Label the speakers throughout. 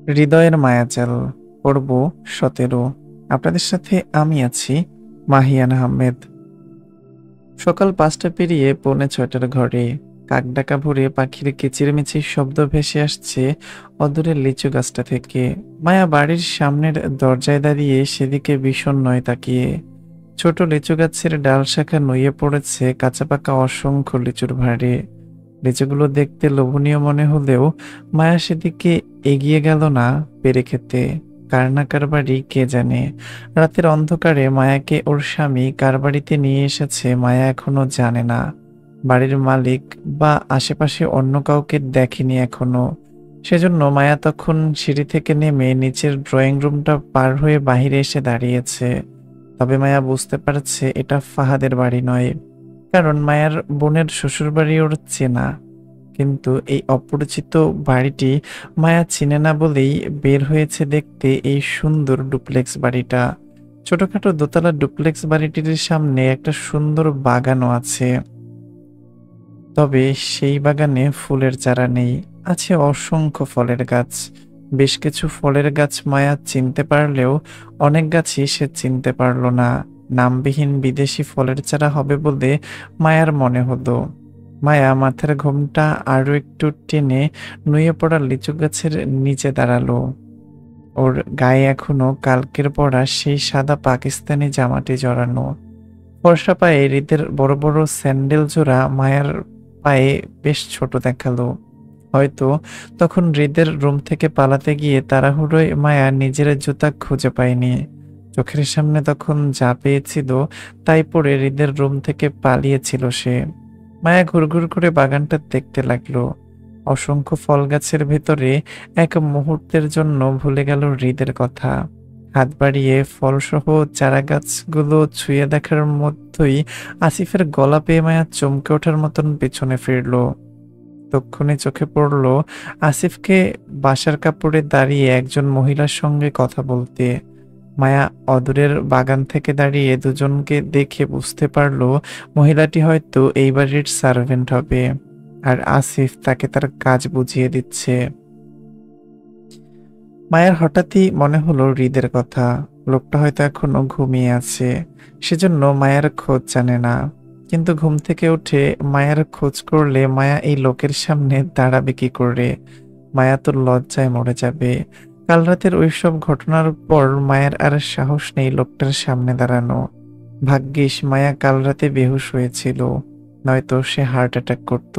Speaker 1: হৃদয়ের মায়াজাল পর্ব ১৭। আপনাদের সাথে আমি আছি মাহিয়ান আহমেদ। সকাল ৫টা পেরিয়ে পৌনে ৬টার ঘরে কাকডাকা ভরে পাখির কিচিরমিচির শব্দ ভেসে আসছে অদূরের লিচু গাছটা থেকে। মায়া বাড়ির সামনের দরজায় দাঁড়িয়ে সেদিকে বিষণ্ণয় তাকিয়ে। ছোট লিচু গাছের ডাল শাখা নুয়ে পড়েছে কাঁচা পাকা অসংখ্য লিচুর ভারে। লিচুগুলো দেখতে লোভনীয় মনে হলেও মায়া সেদিকে এগিয়ে গেল না পেরে খেতে। কার না কার বাড়ি কে জানে। রাতের অন্ধকারে মায়াকে ওর স্বামী কার বাড়িতে নিয়ে এসেছে মায়া এখনো জানে না। বাড়ির মালিক বা আশেপাশে অন্য কাউকে দেখেনি এখনো। সেজন্য মায়া তখন সিঁড়ি থেকে নেমে নিচের ড্রয়িং রুমটা পার হয়ে বাহিরে এসে দাঁড়িয়েছে। তবে মায়া বুঝতে পারছে এটা ফাহাদের বাড়ি নয়, কারণ মায়ার বোনের শ্বশুরবাড়ি ওর চেনা। কিন্তু এই অপরিচিত বাড়িটি মায়া চিনে না বলেই বের হয়েছে দেখতে এই সুন্দর ডুপ্লেক্স বাড়িটা। ছোটখাটো দোতলা ডুপ্লেক্স বাড়িটির সামনে একটা সুন্দর বাগানও আছে, তবে সেই বাগানে ফুলের চারা নেই, আছে অসংখ্য ফলের গাছ। বেশ কিছু ফলের গাছ মায়া চিনতে পারলেও অনেক গাছই সে চিনতে পারল না। নামবিহীন বিদেশি ফলের চারা হবে বলে মায়ার মনে হলো। মায়া মাথার ঘোমটা আরো একটু টেনে নুয়ে পড়া লিচু গাছের নিচে দাঁড়ালো। ওর গায়ে এখনো কালকের পরা সেই সাদা পাকিস্তানি জামাটি জড়ানো। ফর্সা পায়ে হৃদের বড় বড় স্যান্ডেল জোড়া মায়ার পায়ে বেশ ছোট দেখালো। হয়তো তখন হৃদের রুম থেকে পালাতে গিয়ে তাড়াহুড়োয় মায়া নিজের জুতা খুঁজে পায়নি। চোখের সামনে তখন যা পেয়েছিল তাই পরে হৃদের রুম থেকে পালিয়েছিল সে। মায়া ঘুরঘুর করে বাগানটা দেখতে লাগলো। অসংখ্য ফল গাছের ভেতরে এক মুহূর্তের জন্য ভুলে গেল হৃদের কথা। হাত বাড়িয়ে ফলসহ চারা গাছগুলো ছুঁয়ে দেখার মধ্যেই আসিফের গলা পেয়ে মায়া চমকে ওঠার মতন পেছনে ফিরল। তক্ষুনি চোখে পড়ল আসিফকে বাসার কাপড়ে দাঁড়িয়ে একজন মহিলার সঙ্গে কথা বলতে। মায়া অদূরের বাগান থেকে দাঁড়িয়ে দুজনকে দেখে বুঝতে পারল মহিলাটি হয়তো এই বাড়ির সার্ভেন্ট হবে, আর আসিফ তাকে তার কাজ বুঝিয়ে দিচ্ছে। মায়ের হঠাৎই মনে হলো হৃদের কথা। লোকটা হয়তো এখনো ঘুমিয়ে আছে, সেজন্য মায়ের খোঁজ জানে না। কিন্তু ঘুম থেকে উঠে মায়ের খোঁজ করলে মায়া এই লোকের সামনে দাঁড়াবে কি করে? মায়া তো লজ্জায় মরে যাবে। কাল রাতের ওইসব ঘটনার পর মায়ের আর সাহস নেই লোকটার সামনে দাঁড়ানো। ভাগ্যিস মায়া কাল রাতে বেহুশ হয়েছিল, নয়তো সে হার্ট অ্যাটাক করত।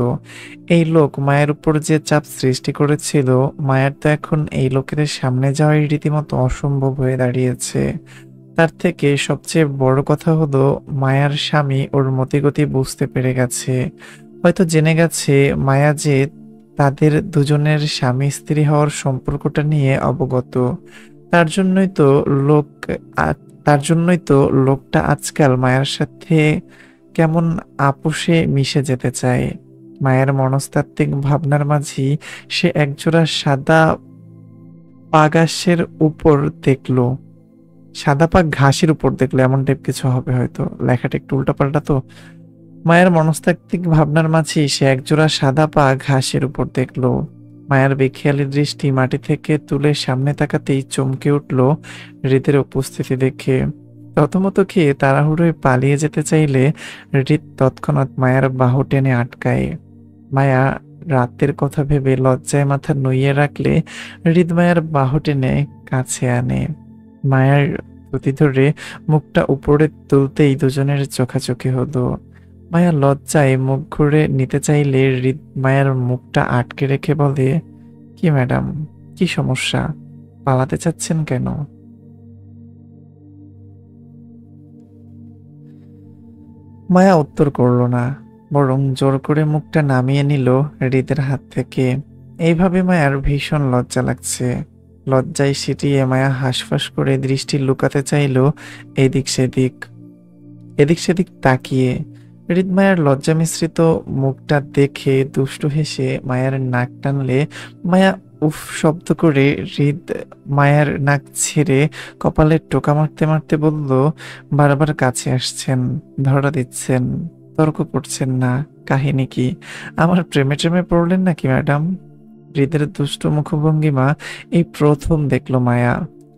Speaker 1: এই লোক মায়ের উপর যে চাপ সৃষ্টি করেছিল, মায়ের তো এখন এই লোকের সামনে যাওয়াই রীতিমতো অসম্ভব হয়ে দাঁড়িয়েছে। তার থেকে সবচেয়ে বড় কথা হলো মায়ার স্বামী ওর মতিগতি বুঝতে পেরে গেছে। হয়তো জেনে গেছে মায়া যে তাদের দুজনের স্বামী স্ত্রী হওয়ার সম্পর্কটা নিয়ে অবগত। তার জন্যই তো লোক তার জন্যই তো লোকটা আজকাল মায়ের সাথে কেমন আপোষে মিশে যেতে চায়। মায়ের মনস্তাত্ত্বিক ভাবনার মাঝেই সে একজোড়া সাদা পাগাসের উপর দেখলো। সাদা পাগ ঘাসের উপর দেখলো, এমন টাইপ কিছু হবে হয়তো, লেখাটা একটু উল্টাপাল্টা তো। মায়ের মনস্তাত্ত্বিক ভাবনার মাঝেই সে একজোড়া সাদা পা ঘাসের উপর দেখলো। মায়ের বেখেয়ালি দৃষ্টি মাটি থেকে তুলে সামনে তাকাতেই চমকে উঠল হৃদের উপস্থিতি দেখে। প্রথমত খেয়ে তাড়াহুড়োয় পালিয়ে যেতে চাইলে হৃদ তৎক্ষণাৎ মায়ের বাহু টেনে আটকায়। মায়া রাতের কথা ভেবে লজ্জায় মাথা নুইয়ে রাখলে হৃদ মায়ের বাহু টেনে কাছে আনে। মায়ের প্রতি ধরে মুখটা উপরে তুলতেই দুজনের চোখাচোখি হলো। মায়া লজ্জায় মুখ ঘুরে নিতে চাইলে হৃদ মায়ের মুখটা আটকে রেখে বলে, কি ম্যাডাম, কি সমস্যা? পালাতে চাচ্ছেন কেন? মায়া উত্তর করল না, বরং জোর করে মুখটা নামিয়ে নিল হৃদের হাত থেকে। এইভাবে মায়ার ভীষণ লজ্জা লাগছে। লজ্জায় সিটিয়ে মায়া হাঁসফাঁস করে দৃষ্টি লুকাতে চাইল এদিক সেদিক এদিক সেদিক তাকিয়ে। হৃদ মায়ের লজ্জা মিশ্রিত মুখটা দেখে দুষ্টু হেসে মায়ের নাক টানলে মায়া উফ শব্দ করে হৃদ মায়ের নাক ছেড়ে কপালে টোকা মারতে মারতে বলল, বারবার কাছে আসছেন, ধরা দিচ্ছেন, তর্ক করছেন না, কাহিনী কি? আমার প্রেমে টেমে পড়লেন নাকি ম্যাডাম? হৃদের দুষ্ট মুখভঙ্গিমা এই প্রথম দেখলো মায়া।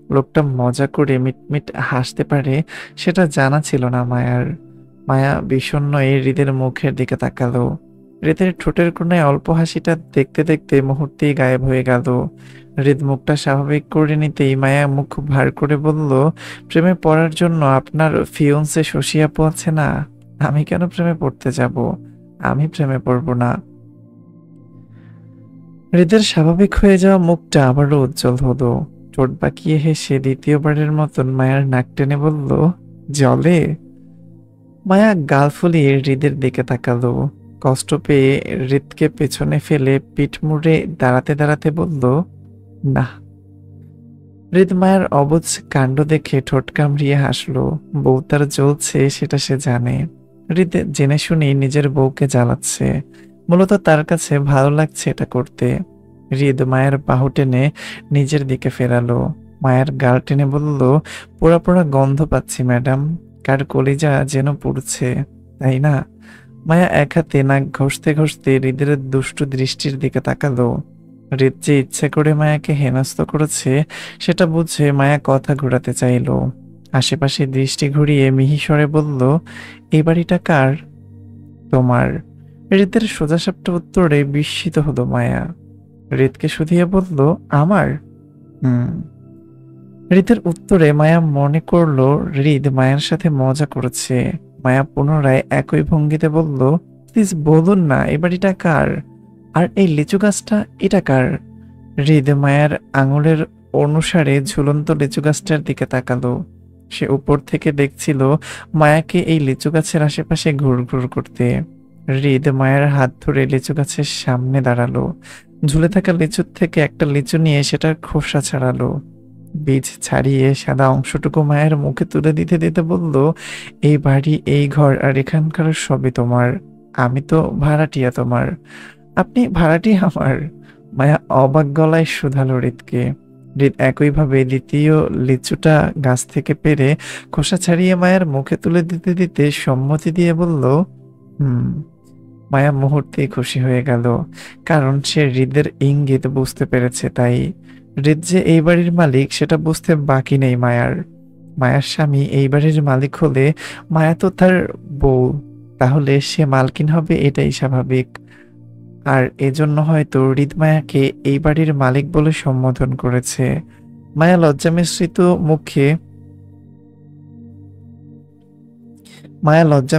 Speaker 1: লোকটা মজা করে মিটমিট হাসতে পারে সেটা জানা ছিল না মায়ার। মায়া বিষণ্ণ এই হৃদের মুখের দিকে তাকালো। হৃদের ঠোঁটের কোণায় অল্প হাসিটা দেখতে দেখতে মুহূর্তেই গায়েব হয়ে গেল। হৃদ মুখটা স্বাভাবিক করে নিতেই মায়া মুখ ভার করে বলল, প্রেমে পড়ার জন্য আপনার ফিয়ন্সে শশী আপু আছে না? আমি কেন প্রেমে পড়তে যাব? আমি প্রেমে পড়ব না। হৃদের স্বাভাবিক হয়ে যাওয়া মুখটা আবারও উজ্জ্বল হলো। ঠোঁট বাঁকিয়ে হেসে দ্বিতীয়বারের মতন মায়ার নাক টেনে বলল, জলে? মায়া গাল ফুলিয়ে হৃদের দিকে তাকালো। কষ্ট পেয়ে হৃদকে পেছনে ফেলে পিঠ মুড়ে দাঁড়াতে দাঁড়াতে বলল, না। হৃদ মায়ের অবুঝ কাণ্ড দেখে ঠোঁট কামড়িয়ে হাসলো। বউ তার জ্বলছে সেটা সে জানে। হৃদ জেনে শুনেই নিজের বউকে জ্বালাচ্ছে। মূলত তার কাছে ভালো লাগছে এটা করতে। হৃদ মায়ের বাহু টেনে নিজের দিকে ফেরালো। মায়ের গাল টেনে বলল, পোড়া পোড়া গন্ধ পাচ্ছি ম্যাডাম। কার কলিজা যেন পুড়ছে, তাই না? মায়া এক হাতে নাক ঘষতে ঘষতে হৃদের দুষ্টু দৃষ্টির দিকে তাকালো। হৃদ যে ইচ্ছে করে মায়াকে হেনস্থ করেছে সেটা বুঝে মায়া কথা ঘোরাতে চাইল। আশেপাশে দৃষ্টি ঘুরিয়ে মিহিস্বরে বলল, এই বাড়িটা কার? তোমার। হৃদের সোজাসাপটা উত্তরে বিস্মিত হলো মায়া। হৃদকে শুধিয়ে বলল, আমার? হুম। হৃদের উত্তরে মায়া মনে করলো হৃদ মায়ের সাথে মজা করেছে। মায়া পুনরায় একই ভঙ্গিতে বলল, প্লিজ বলুন না এই বাড়িটা কার? আর এই লিচু গাছটা এটা কার? হৃদ মায়ের আঙুলের অনুসারে ঝুলন্ত লিচু গাছটার দিকে তাকালো। সে উপর থেকে দেখছিল মায়াকে এই লিচু গাছের আশেপাশে ঘুরঘুর করতে। হৃদ মায়ের হাত ধরে লিচু গাছের সামনে দাঁড়ালো। ঝুলে থাকা লিচুর থেকে একটা লিচু নিয়ে সেটার খোসা ছাড়ালো। বীজ ছাড়িয়ে সাদা অংশটুকু মায়ের মুখে তুলে দিতে দিতে বলল, এই বাড়ি, এই ঘর আর এখানকার সবই তোমার। আমি তো ভাড়াটিয়া তোমার। আপনি ভাড়াটিয়া আমার? মায়া অবাক গলায় শুধালো হৃদকে। হৃদ একইভাবে দ্বিতীয় লিচুটা গাছ থেকে পেরে খোসা ছাড়িয়ে মায়ের মুখে তুলে দিতে দিতে সম্মতি দিয়ে বলল, হুম। মায়া মুহূর্তেই খুশি হয়ে গেল, কারণ সে হৃদের ইঙ্গিত বুঝতে পেরেছে। তাই হৃদ যে এই বাড়ির মালিক সেটা বুঝতে বাকি নেই মায়ার। মায়ার স্বামী এই বাড়ির মালিক হলে মায়া তো তার বউ, তাহলে সে মালকিন হবে এটাই স্বাভাবিক। আর এজন্য হয়তো হৃদ মায়াকে এই বাড়ির মালিক বলে সম্বোধন করেছে। মায়া লজ্জা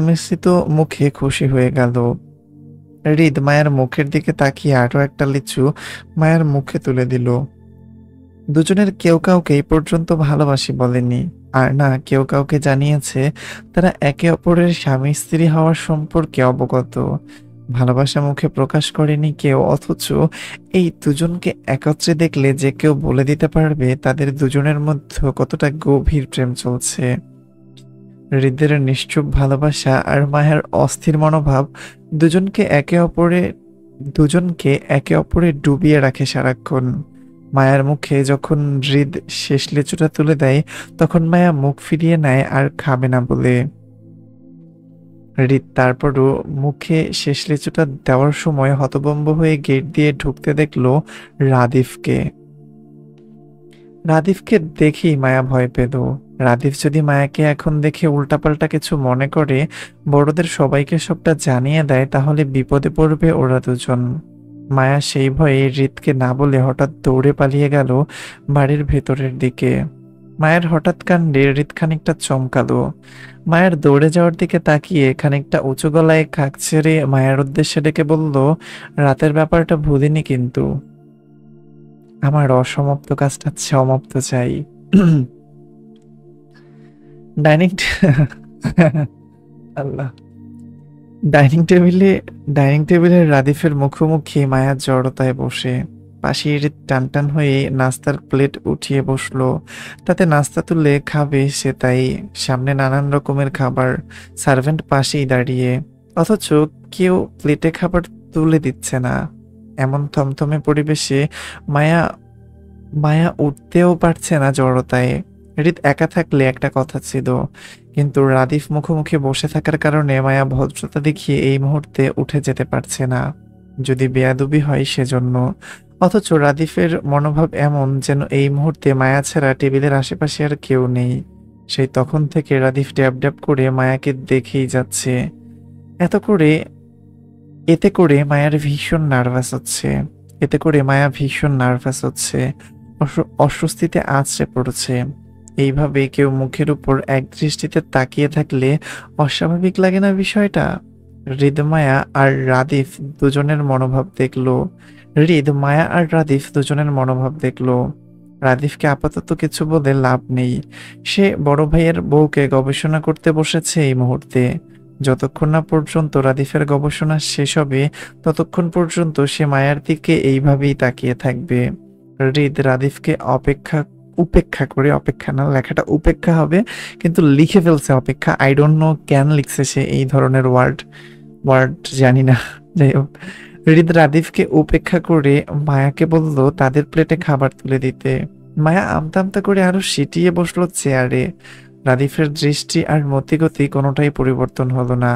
Speaker 1: মিশ্রিত মুখে খুশি হয়ে গেল। হৃদ মায়ের মুখের দিকে তাকিয়ে আরো একটা লিচু মায়ের মুখে তুলে দিল। দুজনের কেউ কাউকে এই পর্যন্ত ভালোবাসি বলেনি, আর না কেউ কাউকে জানিয়েছে তারা একে অপরের স্বামী স্ত্রী হওয়ার সম্পর্কে অবগত। ভালোবাসা মুখে প্রকাশ করেনি কেউ, অথচ এই দুজনকে একত্রে দেখলে যে কেউ বলে দিতে পারবে তাদের দুজনের মধ্যে কতটা গভীর প্রেম চলছে। হৃদের নিশ্চুপ ভালোবাসা আর মায়ের অস্থির মনোভাব দুজনকে একে অপরে ডুবিয়ে রাখে সারাক্ষণ। মায়ার মুখে যখন হৃদ শেষ লিচুটা তুলে দেয় তখন মায়া মুখ ফিরিয়ে নেয় আর খাবে না বলে। হৃদ তারপরও মুখে শেষ লিচুটা দেওয়ার সময় হতভম্ব হয়ে গেট দিয়ে ঢুকতে দেখলো রাদিফকে। রাদিফকে দেখেই মায়া ভয় পেল। রাদিফ যদি মায়াকে এখন দেখে উল্টাপাল্টা কিছু মনে করে বড়দের সবাইকে সবটা জানিয়ে দেয় তাহলে বিপদে পড়বে ওরা দুজন। মায়া সেই ভয়ে হৃদকে না বলে হঠাৎ দৌড়ে পালিয়ে গেল বাড়ির ভেতরের দিকে। মায়ের হঠাৎ কাণ্ডে হৃদ খানিকটা চমকালো। মায়ের দৌড়ে যাওয়ার দিকে তাকিয়ে খানিকটা উঁচু গলায় কাক ছেড়ে মায়ের উদ্দেশ্যে ডেকে বলল, রাতের ব্যাপারটা ভুলিনি কিন্তু। আমার অসমাপ্ত কাজটা সমাপ্ত চাই। ডাইনিং আল্লাহ। ডাইনিং টেবিলে রাদিফের মুখোমুখি মায়া জড়তায় বসে পাশে টান টান হয়ে নাস্তার প্লেট উঠিয়ে বসলো। তাতে নাস্তা তুলে খাবে সে, তাই সামনে নানান রকমের খাবার, সার্ভেন্ট পাশেই দাঁড়িয়ে, অথচ কেউ প্লেটে খাবার তুলে দিচ্ছে না। এমন থমথমে পরিবেশে মায়া মায়া উঠতেও পারছে না জড়তায়। হৃদ একা থাকলে একটা কথা ছিল, কিন্তু রাদিফ মুখোমুখি বসে থাকার কারণে মায়া ভদ্রতা দেখিয়ে এই মুহূর্তে উঠে যেতে পারছে না। যদি বেয়াদবি হয় সেজন্য। অথচ রাদিফের মনোভাব এমন যেন এই মুহূর্তে মায়া ছাড়া টেবিলের আশেপাশে আর কেউ নেই। সেই তখন থেকে রাদিফ ড্যাব ড্যাব করে মায়াকে দেখেই যাচ্ছে। এত করে এতে করে মায়ার ভীষণ নার্ভাস হচ্ছে। এতে করে মায়া ভীষণ নার্ভাস হচ্ছে, অস্বস্তিতে আছড়ে পড়ছে। এইভাবে কেউ মুখের উপর এক দৃষ্টিতে তাকিয়ে থাকলে অস্বাভাবিক লাগে না বিষয়টা? হৃদমায়া আর রাদিফ দুজনের মনোভাব দেখলো। মায়া আর রাদিফ দুজনের মনোভাব দেখলো। রাদিফকে আপাতত কিছু বলে লাভ নেই। সে বড় ভাইয়ের বউকে গবেষণা করতে বসেছে এই মুহূর্তে। যতক্ষণ না পর্যন্ত রাদিফের গবেষণা শেষ হবে ততক্ষণ পর্যন্ত সে মায়ার দিকে এইভাবেই তাকিয়ে থাকবে। রাদিফকে উপেক্ষা করে, অপেক্ষা না, লেখাটা উপেক্ষা হবে কিন্তু লিখে ফেলছে অপেক্ষা। আই ডোন্ট নো কেন লিখছে সে এই ধরনের ওয়ার্ড ওয়ার্ড জানি না। যাই হোক, রাদিফকে উপেক্ষা করে মায়াকে বলল তাদের প্লেটে খাবার তুলে দিতে। মায়া আমতা আমতা করে আরো সিটিয়ে বসলো চেয়ারে। রাদিফের দৃষ্টি আর মতিগতি কোনোটাই পরিবর্তন হলো না।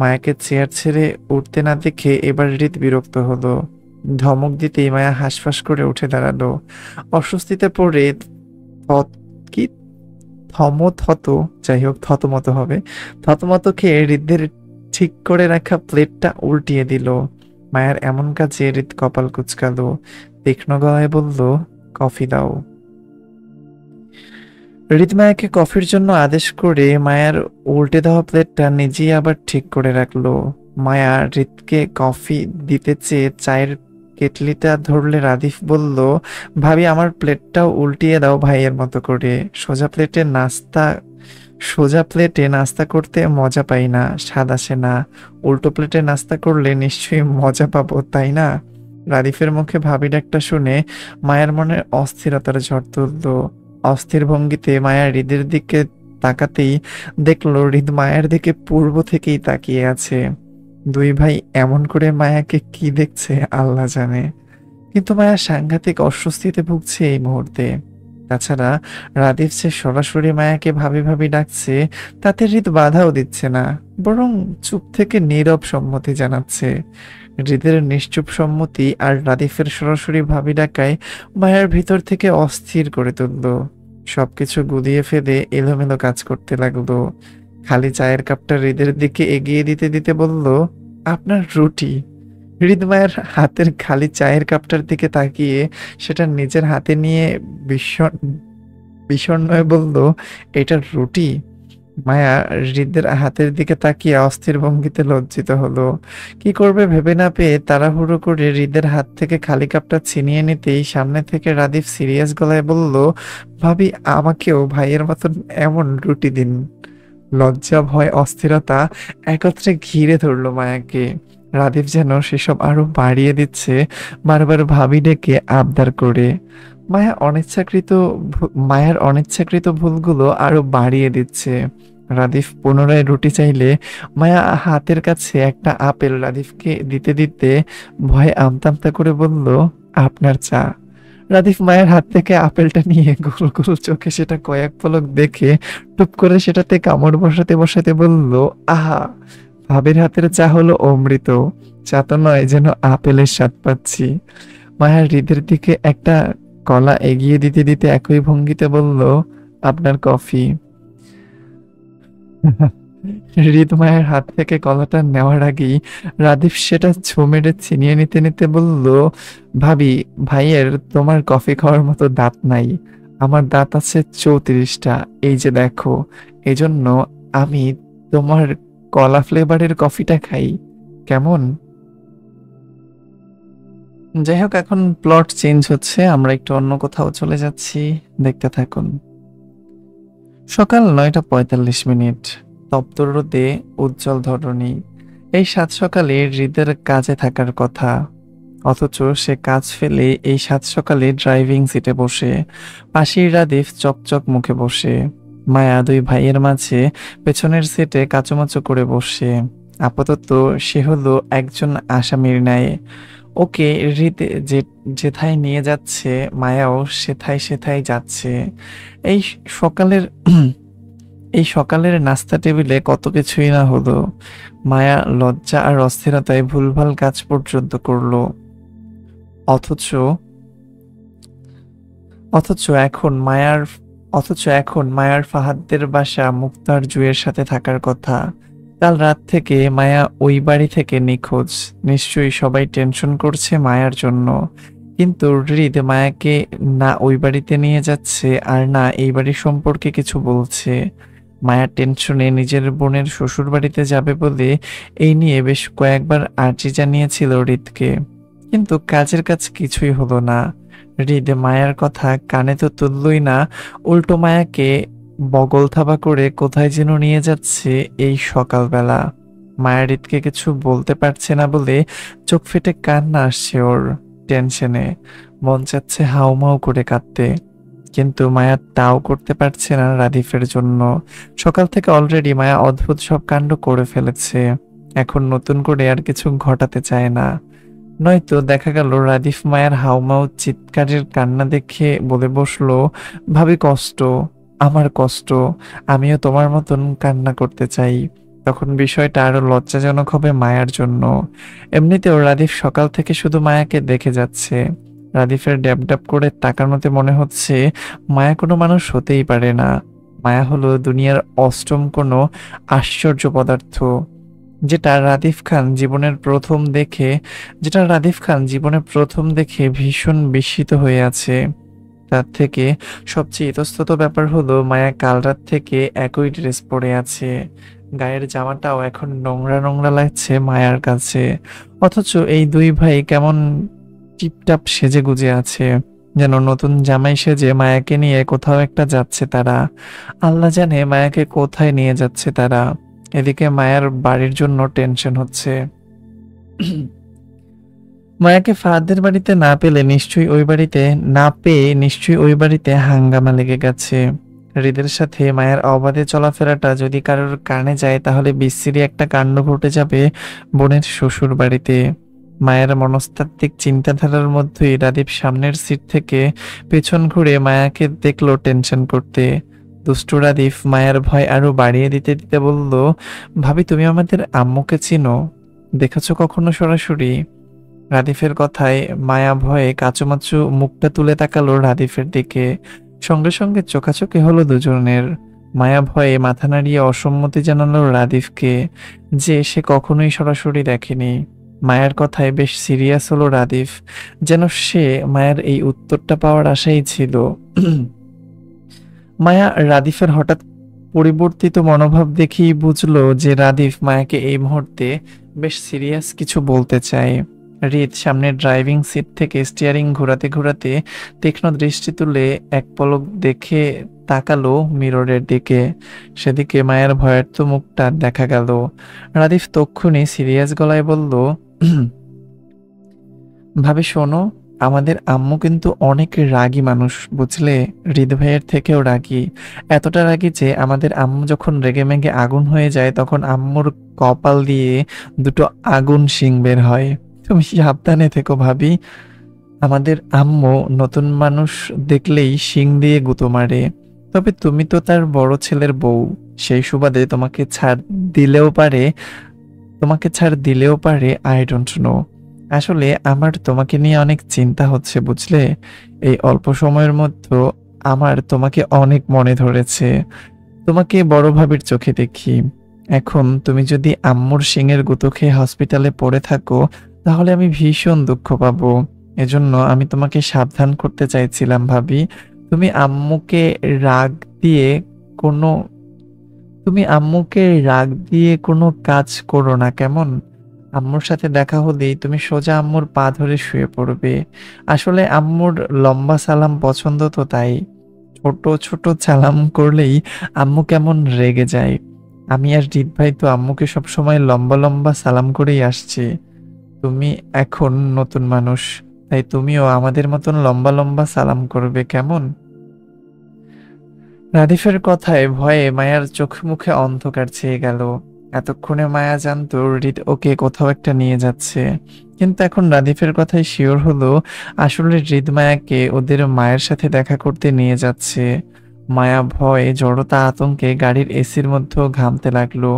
Speaker 1: মায়াকে চেয়ার ছেড়ে উঠতে না দেখে এবার বিরক্ত হলো। ধমক দিতেই মায়া হাঁসফাঁস করে উঠে দাঁড়ালো। অস্বস্তিতে পড়ে কি থত, যাই হোক থতমত হবে, থতমত খেয়ে হৃদের ঠিক করে রাখা প্লেটটা উল্টিয়ে দিল। মায়ার এমন কাজে হৃদ কপাল কুচকালো, তীক্ষ্ণ গলায় বলল, কফি দাও। মায়াকে কফির জন্য আদেশ করে মায়ার উল্টে দেওয়া প্লেটটা নিজেই আবার ঠিক করে রাখলো। মায়া হৃদকে কফি দিতে চেয়ে চায়ের কেটলিটা ধরলে রাদিফ বলল, ভাবি আমার প্লেটটাও উল্টিয়ে দাও ভাইয়ের মতো করে। সোজা প্লেটে নাস্তা করতে মজা পাই না, স্বাদ আসে না। উল্টো প্লেটে নাস্তা করলে নিশ্চয়ই মজা পাবো, তাই না? রাদিফের মুখে ভাবি ডাকটা শুনে মায়ের মনে অস্থিরতার ঝড় তুলল। অস্থির ভঙ্গিতে মায়া হৃদের দিকে তাকাতেই দেখলো হৃদ মায়ের দিকে পূর্ব থেকেই তাকিয়ে আছে। দুই ভাই এমন করে মায়াকে কি দেখছে আল্লাহ জানে, কিন্তু মায়া সাংঘাতিক অস্বস্তিতে ভুগছে এই মুহূর্তে। তাছাড়া রাদিফ যে সরাসরি মায়াকে ভাবি ভাবি ডাকছে তাতে হৃদ বাধাও দিচ্ছে না, বরং চুপ থেকে নীরব সম্মতি জানাচ্ছে। হৃদের নিশ্চুপ সম্মতি আর রাদিফের সরাসরি ভাবি ডাকায় মায়ার ভিতর থেকে অস্থির করে তুলল। সবকিছু গুলিয়ে ফেলে এলোমেলো কাজ করতে লাগলো। খালি চায়ের কাপটা হৃদের দিকে এগিয়ে দিতে দিতে বলল, আপনার রুটি। মায়ের হাতের খালি চায়ের কাপটার দিকে তাকিয়ে সেটা নিজের হাতে নিয়ে বিষণ্ণয় বলল, এটা রুটি? মায়া হৃদের হাতের দিকে তাকিয়ে অস্থির ভঙ্গিতে লজ্জিত হলো। কি করবে ভেবে না পেয়ে তাড়াহুড়ো করে হৃদের হাত থেকে খালি কাপটা ছিনিয়ে নিতেই সামনে থেকে রাদিফ সিরিয়াস গলায় বলল, ভাবি আমাকেও ভাইয়ের মতন এমন রুটি দিন। লজ্জা, ভয়, অস্থিরতা একত্রে ঘিরে ধরল মায়াকে। রাদিফ যেন সেসব আরো বাড়িয়ে দিচ্ছে, বারবার ভাবি ডেকে আবদার করে। মায়ার অনিচ্ছাকৃত ভুলগুলো আরো বাড়িয়ে দিচ্ছে। রাদিফ পুনরায় রুটি চাইলে মায়া হাতের কাছে একটা আপেল রাদিফকে দিতে দিতে ভয়ে আমতা আমতা করে বলল, আপনার চা। রাদিফ মায়ের হাত থেকে আপেলটা নিয়ে গোল গোল চোখে সেটা কয়েক পলক দেখে টুপ করে সেটাতে কামড় বসাতে বসাতে বলল, আহা, ভাবির হাতের চা হলো অমৃত। চা তো নয়, যেন আপেলের স্বাদ পাচ্ছি। মায়া হৃদের দিকে একটা কলা এগিয়ে দিতে দিতে একই ভঙ্গিতে বলল, আপনার কফি। হৃদ মায়ের হাত থেকে কলাটা নেওয়ার আগেই রাদিফ সেটা ছো মেরে ছিনিয়ে নিতে নিতে বলল, ভাবি, ভাইয়ের তোমার কফি খাওয়ার মতো দাঁত নাই, আমার দাঁত আছে 34টা, এই যে দেখো। এজন্য আমি তোমার কলা ফ্লেভারের কফিটা খাই, কেমন? যাই হোক, এখন প্লট চেঞ্জ হচ্ছে, আমরা একটু অন্য কোথাও চলে যাচ্ছি, দেখতে থাকুন। সকাল 9:45, তপ্ত রোদে উজ্জ্বল ধরণী। এই সাত সকালে হৃদের কাজে থাকার কথা, অথচ সে কাজ ফেলে এই সাত সকালে ড্রাইভিং সিটে বসে। পাশেই রাদিফ চকচক মুখে বসে। মায়া দুই ভাইয়ের মাঝে পেছনের সিটে কাচুমাচু করে বসে। আপাতত সে হলো একজন আসামির ন্যায়। ওকে যেথায় নিয়ে যাচ্ছে মায়াও সেথায় সেথায় যাচ্ছে। এই সকালের এই সকালের নাস্তা টেবিলে কত কিছুই না হলো। মায়া লজ্জা আর অস্থিরতায় ভুলভাল কাজ পর্যন্ত করলো। অথচ অথচ এখন মায়ার অথচ এখন মায়ার ফাহাদদের বাসা মুক্তার জুয়ের সাথে থাকার কথা। কাল রাত থেকে মায়া ওই বাড়ি থেকে নিখোঁজ। নিশ্চয়ই সবাই টেনশন করছে মায়ার জন্য। কিন্তু হৃদ মায়াকে না ওই বাড়িতে নিয়ে যাচ্ছে আর না এই বাড়ি সম্পর্কে কিছু বলছে। মায়া টেনশনে নিজের বোনের শ্বশুর বাড়িতে যাবে বলে এই নিয়ে বেশ কয়েকবার আর্জি জানিয়েছিল হৃদকে, কিন্তু কাজের কাজ কিছুই হলো না। হৃদ মায়ার কথা কানে তো তুললই না, উল্টো মায়াকে বগল থাবা করে কোথায় যেন নিয়ে যাচ্ছে এই সকালবেলা। মায়া হৃদকে কিছু বলতে পারছে না বলে চোখ ফেটে কান্না আসছে ওর। টেনশনে মন চাচ্ছে হাউমাউ করে কাঁদতে, কিন্তু মায়া তাও করতে পারছে না রাদিফের জন্য। সকাল থেকে অলরেডি মায়া অদ্ভুত সব কাণ্ড করে ফেলেছে, এখন নতুন করে আর কিছু ঘটাতে চায় না। নয়তো দেখা গেল রাদিফ মায়ের হাউমাউ চিৎকারের কান্না দেখে বলে বসলো, ভাবি কষ্ট, আমার কষ্ট, আমিও তোমার মতন কান্না করতে চাই। তখন বিষয়টা আরো লজ্জাজনক হবে মায়ার জন্য। এমনিতেও রাদিফ সকাল থেকে শুধু মায়াকে দেখে যাচ্ছে। রাদিফের ড্যাব ড্যাব করে তাকানোতে মনে হচ্ছে মায়া কোনো মানুষ হতেই পারে না। মায়া হলো দুনিয়ার অষ্টম কোনো আশ্চর্য পদার্থ, যেটা রাদিফ খান জীবনের প্রথম দেখে ভীষণ বিস্মিত হয়ে আছে। তার থেকে সবচেয়ে ইতস্তত ব্যাপার হলো মায়া কাল রাত থেকে একই ড্রেস পরে আছে। গায়ের জামাটাও এখন নোংরা নোংরা লাগছে মায়ার কাছে। অথচ এই দুই ভাই কেমন টিপটাপ সেজে গুজে আছে, যেন নতুন জামাই সেজে মায়াকে নিয়ে কোথাও একটা যাচ্ছে তারা। আল্লাহ জানে মায়াকে কোথায় নিয়ে যাচ্ছে তারা। এদিকে মায়ার বাড়ির জন্য টেনশন হচ্ছে। মায়াকে ফাহাদের বাড়িতে না পেয়ে নিশ্চয়ই ওই বাড়িতে হাঙ্গামা লেগে গেছে। হৃদের সাথে মায়ের অবাধে চলাফেরাটা যদি কারোর কানে যায় তাহলে বিশ্রী একটা কাণ্ড ঘটে যাবে বোনের শ্বশুর বাড়িতে। মায়ের মনস্তাত্ত্বিক চিন্তাধারার মধ্যেই রাদীপ সামনের সিট থেকে পেছন ঘুরে মায়াকে দেখলো টেনশন করতে। দুষ্টু রাদীপ মায়ের ভয় আরো বাড়িয়ে দিতে দিতে বলল, ভাবি তুমি আমাদের আম্মুকে চিনো? দেখেছো কখনো সরাসরি? রাদিফের কথায় মায়া ভয়ে কাচুমাচু মুখটা তুলে তাকালো রাদিফের দিকে। সঙ্গে সঙ্গে চোখাচোখি হলো দুজনের। মায়া ভয়ে মাথা নাড়িয়ে অসম্মতি জানালো রাদিফকে যে সে কখনোই সরাসরি দেখেনি। মায়ের কথায় বেশ সিরিয়াস হলো রাদিফ, যেন সে মায়ের এই উত্তরটা পাওয়ার আশাই ছিল। মায়া রাদিফের হঠাৎ পরিবর্তিত মনোভাব দেখেই বুঝলো যে রাদিফ মায়াকে এই মুহূর্তে বেশ সিরিয়াস কিছু বলতে চায়। হৃদ সামনের ড্রাইভিং সিট থেকে স্টিয়ারিং ঘোরাতে ঘোরাতে তীক্ষ্ণ দৃষ্টি তুলে এক পলক দেখে তাকালো মিররের দিকে। সেদিকে মায়ের ভয়ার্ত মুখটা দেখা গেল। রাদিফ তক্ষুনি সিরিয়াস গলায় বলল, ভাবি শোনো, আমাদের আম্মু কিন্তু অনেক রাগী মানুষ বুঝলে, হৃদ ভাইয়ের থেকেও রাগী। এতটা রাগী যে আমাদের আম্মু যখন রেগে মেগে আগুন হয়ে যায় তখন আম্মুর কপাল দিয়ে দুটো আগুন শিং বের হয়। তুমি সাবধানে থেকো ভাবি, আমাদের আম্মু নতুন মানুষ দেখলেই শিং দিয়ে গুঁতো মারে। তবে তুমি তো তার বড় ছেলের বউ, সেই সুবাদে তোমাকে ছাড় দিলেও পারে, আই ডোন্ট নো। আসলে আমার তোমাকে নিয়ে অনেক চিন্তা হচ্ছে বুঝলে, এই অল্প সময়ের মধ্যে আমার তোমাকে অনেক মনে ধরেছে। তোমাকে বড় ভাবির চোখে দেখি। এখন তুমি যদি আম্মুর শিংয়ের গুঁতো খেয়ে হসপিটালে পড়ে থাকো তাহলে আমি ভীষণ দুঃখ পাবো। এজন্য আমি তোমাকে সাবধান করতে চাইছিলাম ভাবি। তুমি আম্মুকে রাগ দিয়ে কোনো তুমি আম্মুকে রাগ দিয়ে কোনো কাজ করো না কেমন? আম্মুর সাথে দেখা হলেই তুমি সোজা আম্মুর পা ধরে শুয়ে পড়বে। আসলে আম্মুর লম্বা সালাম পছন্দ তো তাই। ছোট ছোট সালাম করলেই আম্মু কেমন রেগে যায়। আমি আর হৃদ ভাই তো আম্মুকে সবসময় লম্বা লম্বা সালাম করেই আসছি। তুমি এখন নতুন মানুষ, তাই তুমিও আমাদের মতন লম্বা লম্বা সালাম করবে কেমন? রাদিফের কথায় ভয়ে মায়ার চোখ মুখে অন্ধকার ছেয়ে গেল। এতক্ষণে মায়া জানতো হৃদ ওকে কোথাও একটা নিয়ে যাচ্ছে, কিন্তু এখন রাদিফের কথায় শিওর হলো আসলে হৃদ মায়াকে ওদের মায়ের সাথে দেখা করতে নিয়ে যাচ্ছে। মায়া ভয়ে জড়তা আতঙ্কে গাড়ির এসির মধ্যেও ঘামতে লাগলো।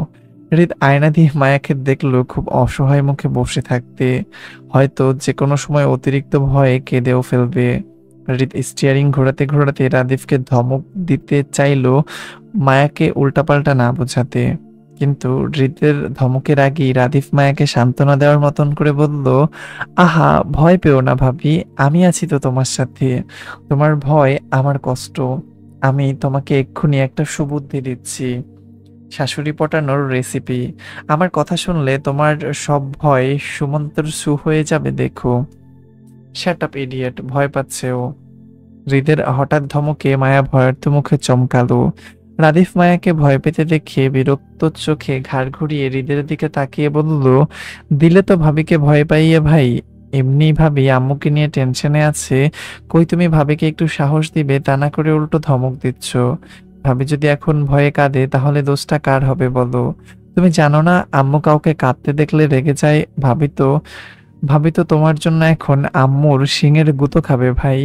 Speaker 1: হৃদ আয়না দিয়ে মায়াকে দেখলো খুব অসহায় মুখে বসে থাকতে, হয়তো যে কোনো সময় অতিরিক্ত ভয়ে কেঁদেও ফেলবে। হৃদ স্টিয়ারিং ঘোরাতে ঘোরাতে রাদিফকে ধমক দিতে চাইলো মায়াকে উল্টাপাল্টা না বোঝাতে, কিন্তু হৃদের ধমকের আগেই রাদিফ মায়াকে সান্ত্বনা দেওয়ার মতন করে বলল, আহা, ভয় পেও না ভাবি, আমি আছি তো তোমার সাথে। তোমার ভয় আমার কষ্ট। আমি তোমাকে এক্ষুনি একটা সুবুদ্ধি দিচ্ছি, শাশুড়ি পটানোর রেসিপি। আমার কথা শুনলে তোমার সব ভয় সুমন্তর সু হয়ে যাবে দেখো। শ্যাট আপ ইডিয়েট, ভয় পাচ্ছে ও। হৃদের হঠাৎ ধমকে মায়া ভয়ার্থ মুখে চমকালো। রাদিফ মায়াকে ভয় পেতে দেখে বিরক্ত চোখে ঘাড় ঘুরিয়ে হৃদের দিকে তাকিয়ে বলল, দিলে তো ভাবিকে ভয় পাইয়ে ভাই। এমনি ভাবি আম্মুকে নিয়ে টেনশনে আছে, কই তুমি ভাবিকে একটু সাহস দিবে তা না করে উল্টো ধমক দিচ্ছ। ভাবি যদি এখন ভয়ে কাঁদে তাহলে দোষটা কার হবে বলো? তুমি জানো না আম্মু কাউকে কাঁদতে দেখলে রেগে যায়? ভাবি তো তোমার জন্য এখন আম্মুর শিঙের গুঁতো খাবে ভাই।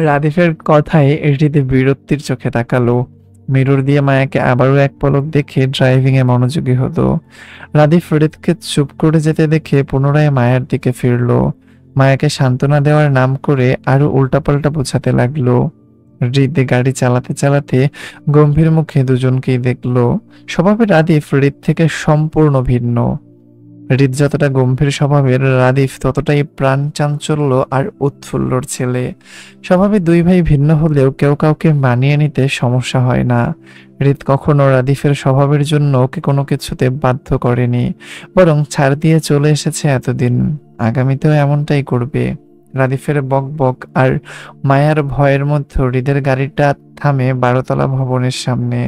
Speaker 1: রাদিফের কথায় হৃদে বিরক্তির চোখে তাকালো। মিরর দিয়ে মায়াকে আবারও এক পলক দেখে ড্রাইভিং এ মনোযোগী হলো। রাদিফ হৃদকে চুপ করে যেতে দেখে পুনরায় মায়ের দিকে ফিরলো। মায়াকে সান্ত্বনা দেওয়ার নাম করে আরো উল্টাপাল্টা বোঝাতে লাগলো। হৃদে গাড়ি চালাতে চালাতে গম্ভীর মুখে দুজনকেই দেখলো। স্বভাবে রাদিফ হৃদ থেকে সম্পূর্ণ ভিন্ন। হৃদ যতটা গম্ভীর স্বভাবের, রাদিফ ততটাই প্রাণ চাঞ্চল্য আর উৎফুল্লর ছেলে। স্বভাবে দুই ভাই ভিন্ন হলেও কেউ কাউকে মানিয়ে নিতে সমস্যা হয় না। হৃদ কখনো রাদিফের স্বভাবের জন্য ওকে কোনো কিছুতে বাধ্য করেনি, বরং ছাড় দিয়ে চলে এসেছে এতদিন, আগামীতেও এমনটাই করবে। রাদিফের বক বক আর মায়ার ভয়ের মধ্যে হৃদের গাড়িটা থামে 12তলা ভবনের সামনে।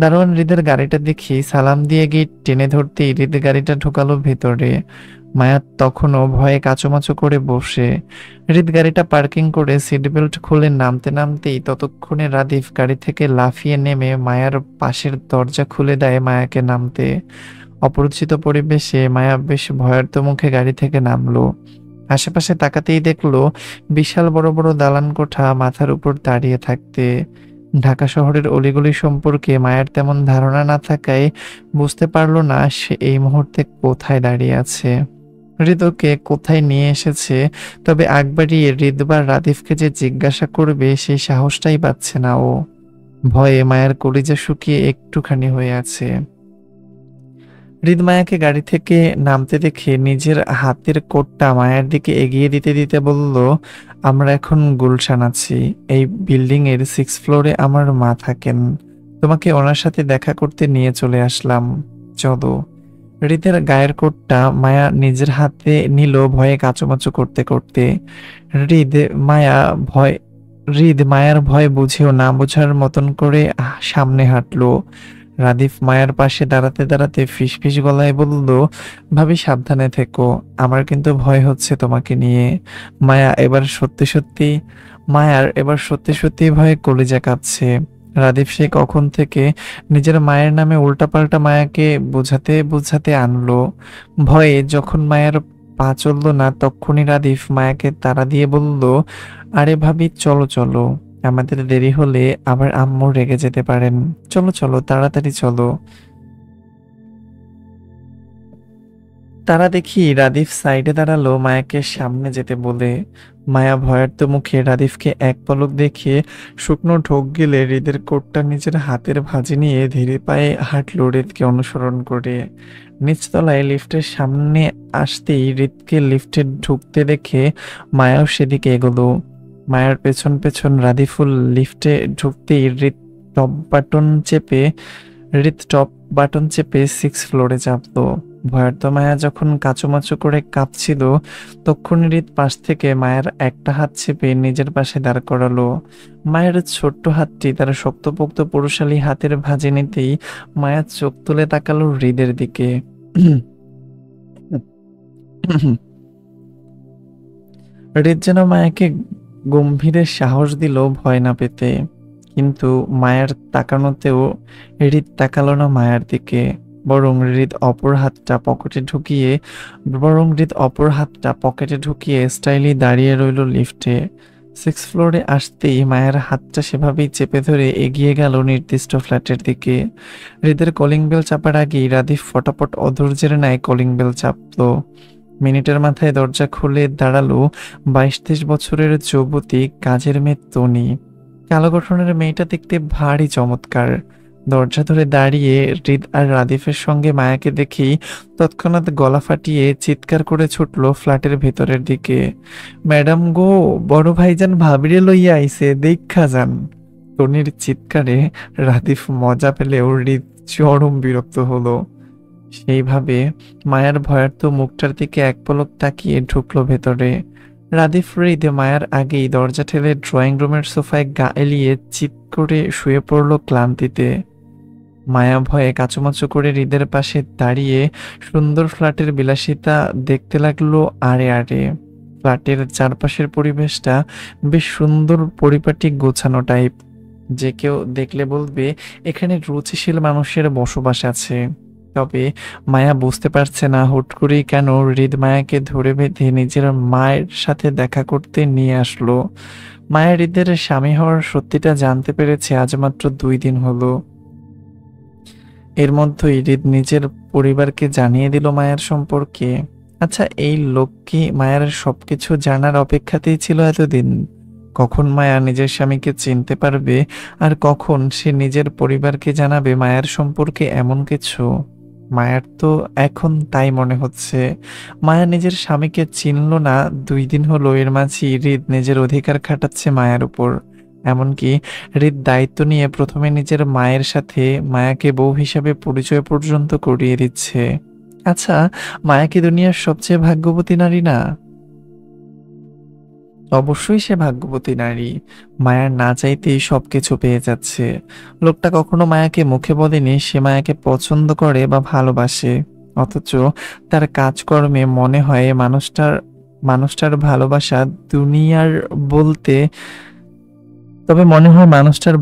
Speaker 1: দারোয়ান হৃদের গাড়িটা দেখি সালাম দিয়ে গিয়ে টেনে ধরতেই হৃদ গাড়িটা ঢোকালো ভেতরে। মায়া তখনও ভয়ে কাঁচুমাচু করে বসে। হৃদ গাড়িটা পার্কিং করে সিট বেল্ট খুলে নামতে নামতেই ততক্ষণে রাদিফ গাড়ি থেকে লাফিয়ে নেমে মায়ার পাশের দরজা খুলে দেয় মায়াকে নামতে। অপরিচিত পরিবেশে মায়া বেশ ভয়ার্ত মুখে গাড়ি থেকে নামলো। আশেপাশে তাকাতেই দেখলো বিশাল বড় বড় দালান কোঠা মাথার উপর দাঁড়িয়ে থাকতে। ঢাকা শহরের অলিগলি সম্পর্কে মায়ের তেমন ধারণা না থাকায় বুঝতে পারলো না সে এই মুহূর্তে কোথায় দাঁড়িয়ে আছে, হৃদকে কোথায় নিয়ে এসেছে। তবে আগ বাড়িয়ে হৃদ বা রাদিফকে যে জিজ্ঞাসা করবে সেই সাহসটাই পাচ্ছে না ও। ভয়ে মায়ের কলিজা শুকিয়ে একটুখানি হয়ে আছে। হৃদ মায়াকে গাড়ি থেকে নামতে দেখে নিজের হাতের কোটটা মায়ের দিকে এগিয়ে দিতে দিতে বলল, আমরা এখন গুলশান আছি, এই বিল্ডিং এর 6 ফ্লোরে আমার মা থাকেন, তোমাকে ওনার সাথে দেখা করতে নিয়ে চলে আসলাম, চলো। হৃদের গায়ের কোটটা মায়া নিজের হাতে নিল ভয়ে কাঁচুমাচু করতে করতে। হৃদ মায়া ভয় হৃদ মায়ার ভয় বুঝেও না বোঝার মতন করে সামনে হাঁটলো। রাদিফ মায়ের পাশে দাঁড়াতে দাঁড়াতে ফিসফিস গলায় বলল, ভাবি সাবধানে থেকো, আমার কিন্তু ভয় হচ্ছে তোমাকে নিয়ে। মায়ার এবার সত্যি সত্যি ভয়ে কলিজা কাঁপছে। রাদিফ সে কখন থেকে নিজের মায়ের নামে উল্টাপাল্টা মায়াকে বোঝাতে বোঝাতে আনলো। ভয়ে যখন মায়ের পা চলল না তখনই রাদিফ মায়াকে তাড়া দিয়ে বলল, আরে ভাবি চলো চলো, আমাদের দেরি হলে আবার আম্মু রেগে যেতে পারেন, চলো চলো তাড়াতাড়ি চলো। তারা দেখি রাদিফ সাইডে দাঁড়ালো মায়াকে সামনে যেতে বলে। মায়া ভয়ার্ত মুখে রাদিফকে এক পলক দেখে শুকনো ঢোক গিলে হৃদের কোটটা নিজের হাতের ভাঁজে নিয়ে ধীরে পায়ে হাঁটল হৃদকে অনুসরণ করে। নিচতলায় লিফটের সামনে আসতেই হৃদকে লিফটে ঢুকতে দেখে মায়াও সেদিকে এগোলো। মায়ার পেছন পেছন রাদিফুল লিফটে ঢুকতেই হৃদ টপ বাটন চেপে 6 ফ্লোরে চাপলো। ভয়ার্ত মায়া যখন কাচুমাচু করে কাঁপছিল তখন হৃদ পাশ থেকে মায়ের একটা হাত চেপে নিজের পাশে দাঁড় করালো। মায়ের ছোট্ট হাতটি তার শক্তপোক্ত পুরুষালী হাতের ভাঁজে নিতেই মায়া চোখ তুলে তাকালো হৃদের দিকে। হৃদ যেন মায়াকে গম্ভীরে সাহস দিল ভয় না পেতে, কিন্তু মায়ের তাকানোতেও হৃদ তাকালো না মায়ের দিকে। বরং হৃদ অপর হাতটা পকেটে ঢুকিয়ে স্টাইলি দাঁড়িয়ে রইল লিফটে। সিক্স ফ্লোরে আসতেই মায়ের হাতটা সেভাবেই চেপে ধরে এগিয়ে গেল নির্দিষ্ট ফ্ল্যাটের দিকে। হৃদের কলিং বেল চাপার আগেই রাদিফ ফটাফট অধৈর্যের ন্যায় কলিং বেল চাপলো। মিনিটের মাথায় দরজা খুলে দাঁড়ালো 22-23 বছরের যুবতী কাজের মেয়ে তনি। কালো গঠনের মেয়েটা দেখতে ভারী চমৎকার। দরজা ধরে দাঁড়িয়ে হৃদ আর রাদিফের সঙ্গে মায়াকে দেখেই তৎক্ষণাৎ গলা ফাটিয়ে চিৎকার করে ছুটল ফ্ল্যাটের ভেতরের দিকে। ম্যাডাম গো, বড় ভাইজান ভাবিরে লইয়া আইছে, দেখা যান। তনির চিৎকারে রাদিফ মজা পেলেও হৃদ চরম বিরক্ত হলো। সেইভাবে মায়ার ভয়ার্ত মুখটার দিকে এক পলক তাকিয়ে ঢুকলো ভেতরে। রাদিফ হৃদ মায়ার আগেই দরজা ঠেলে ড্রয়িং রুমের সোফায় গা এলিয়ে চিৎ করে শুয়ে পড়ল ক্লান্তিতে। মায়া ভয়ে কাচুমাচু করে হৃদের পাশে দাঁড়িয়ে সুন্দর ফ্ল্যাটের বিলাসিতা দেখতে লাগলো আড়ে আড়ে। ফ্ল্যাটের চারপাশের পরিবেশটা বেশ সুন্দর, পরিপাটি, গোছানো টাইপ। যে কেউ দেখলে বলবে এখানে রুচিশীল মানুষের বসবাস আছে। তবে মায়া বুঝতে পারছে না হুট করেই কেন হৃদ মায়াকে ধরে বেঁধে নিজের মায়ের সাথে দেখা করতে নিয়ে আসলো। মায়া হৃদের স্বামী হওয়ার সত্যিটা জানতে পেরেছে আজ মাত্র 2 দিন হলো। এর মধ্যেই হৃদ নিজের পরিবারকে জানিয়ে দিল মায়ের সম্পর্কে। আচ্ছা, এই লোক কি মায়ের সবকিছু জানার অপেক্ষাতেই ছিল এতদিন? কখন মায়া নিজের স্বামীকে চিনতে পারবে, আর কখন সে নিজের পরিবারকে জানাবে মায়ের সম্পর্কে এমন কিছু? মায়ার তো এখন তাই মনে হচ্ছে। মায়া নিজের স্বামীকে চিনল না 2 দিন হলো, এর মাঝেই হৃদ নিজের অধিকার খাটাচ্ছে মায়ের উপর। এমনকি হৃদ দায়িত্ব নিয়ে প্রথমে নিজের মায়ের সাথে মায়াকে বউ হিসাবে পরিচয় পর্যন্ত করিয়ে দিচ্ছে। আচ্ছা, মায়া কি দুনিয়ার সবচেয়ে ভাগ্যবতী নারী না? অবশ্যই সে ভাগ্যবতী নারী। মায়ার না চাইতেই সবকিছু পেয়ে যাচ্ছে। লোকটা কখনো মায়াকে মুখে বলেনি সে মায়াকে পছন্দ করে বা ভালোবাসে, অথচ তার কাজকর্মে মনে হয় মানুষটার ভালোবাসা দুনিয়ার বলতে তবে মনে হয় মানুষটার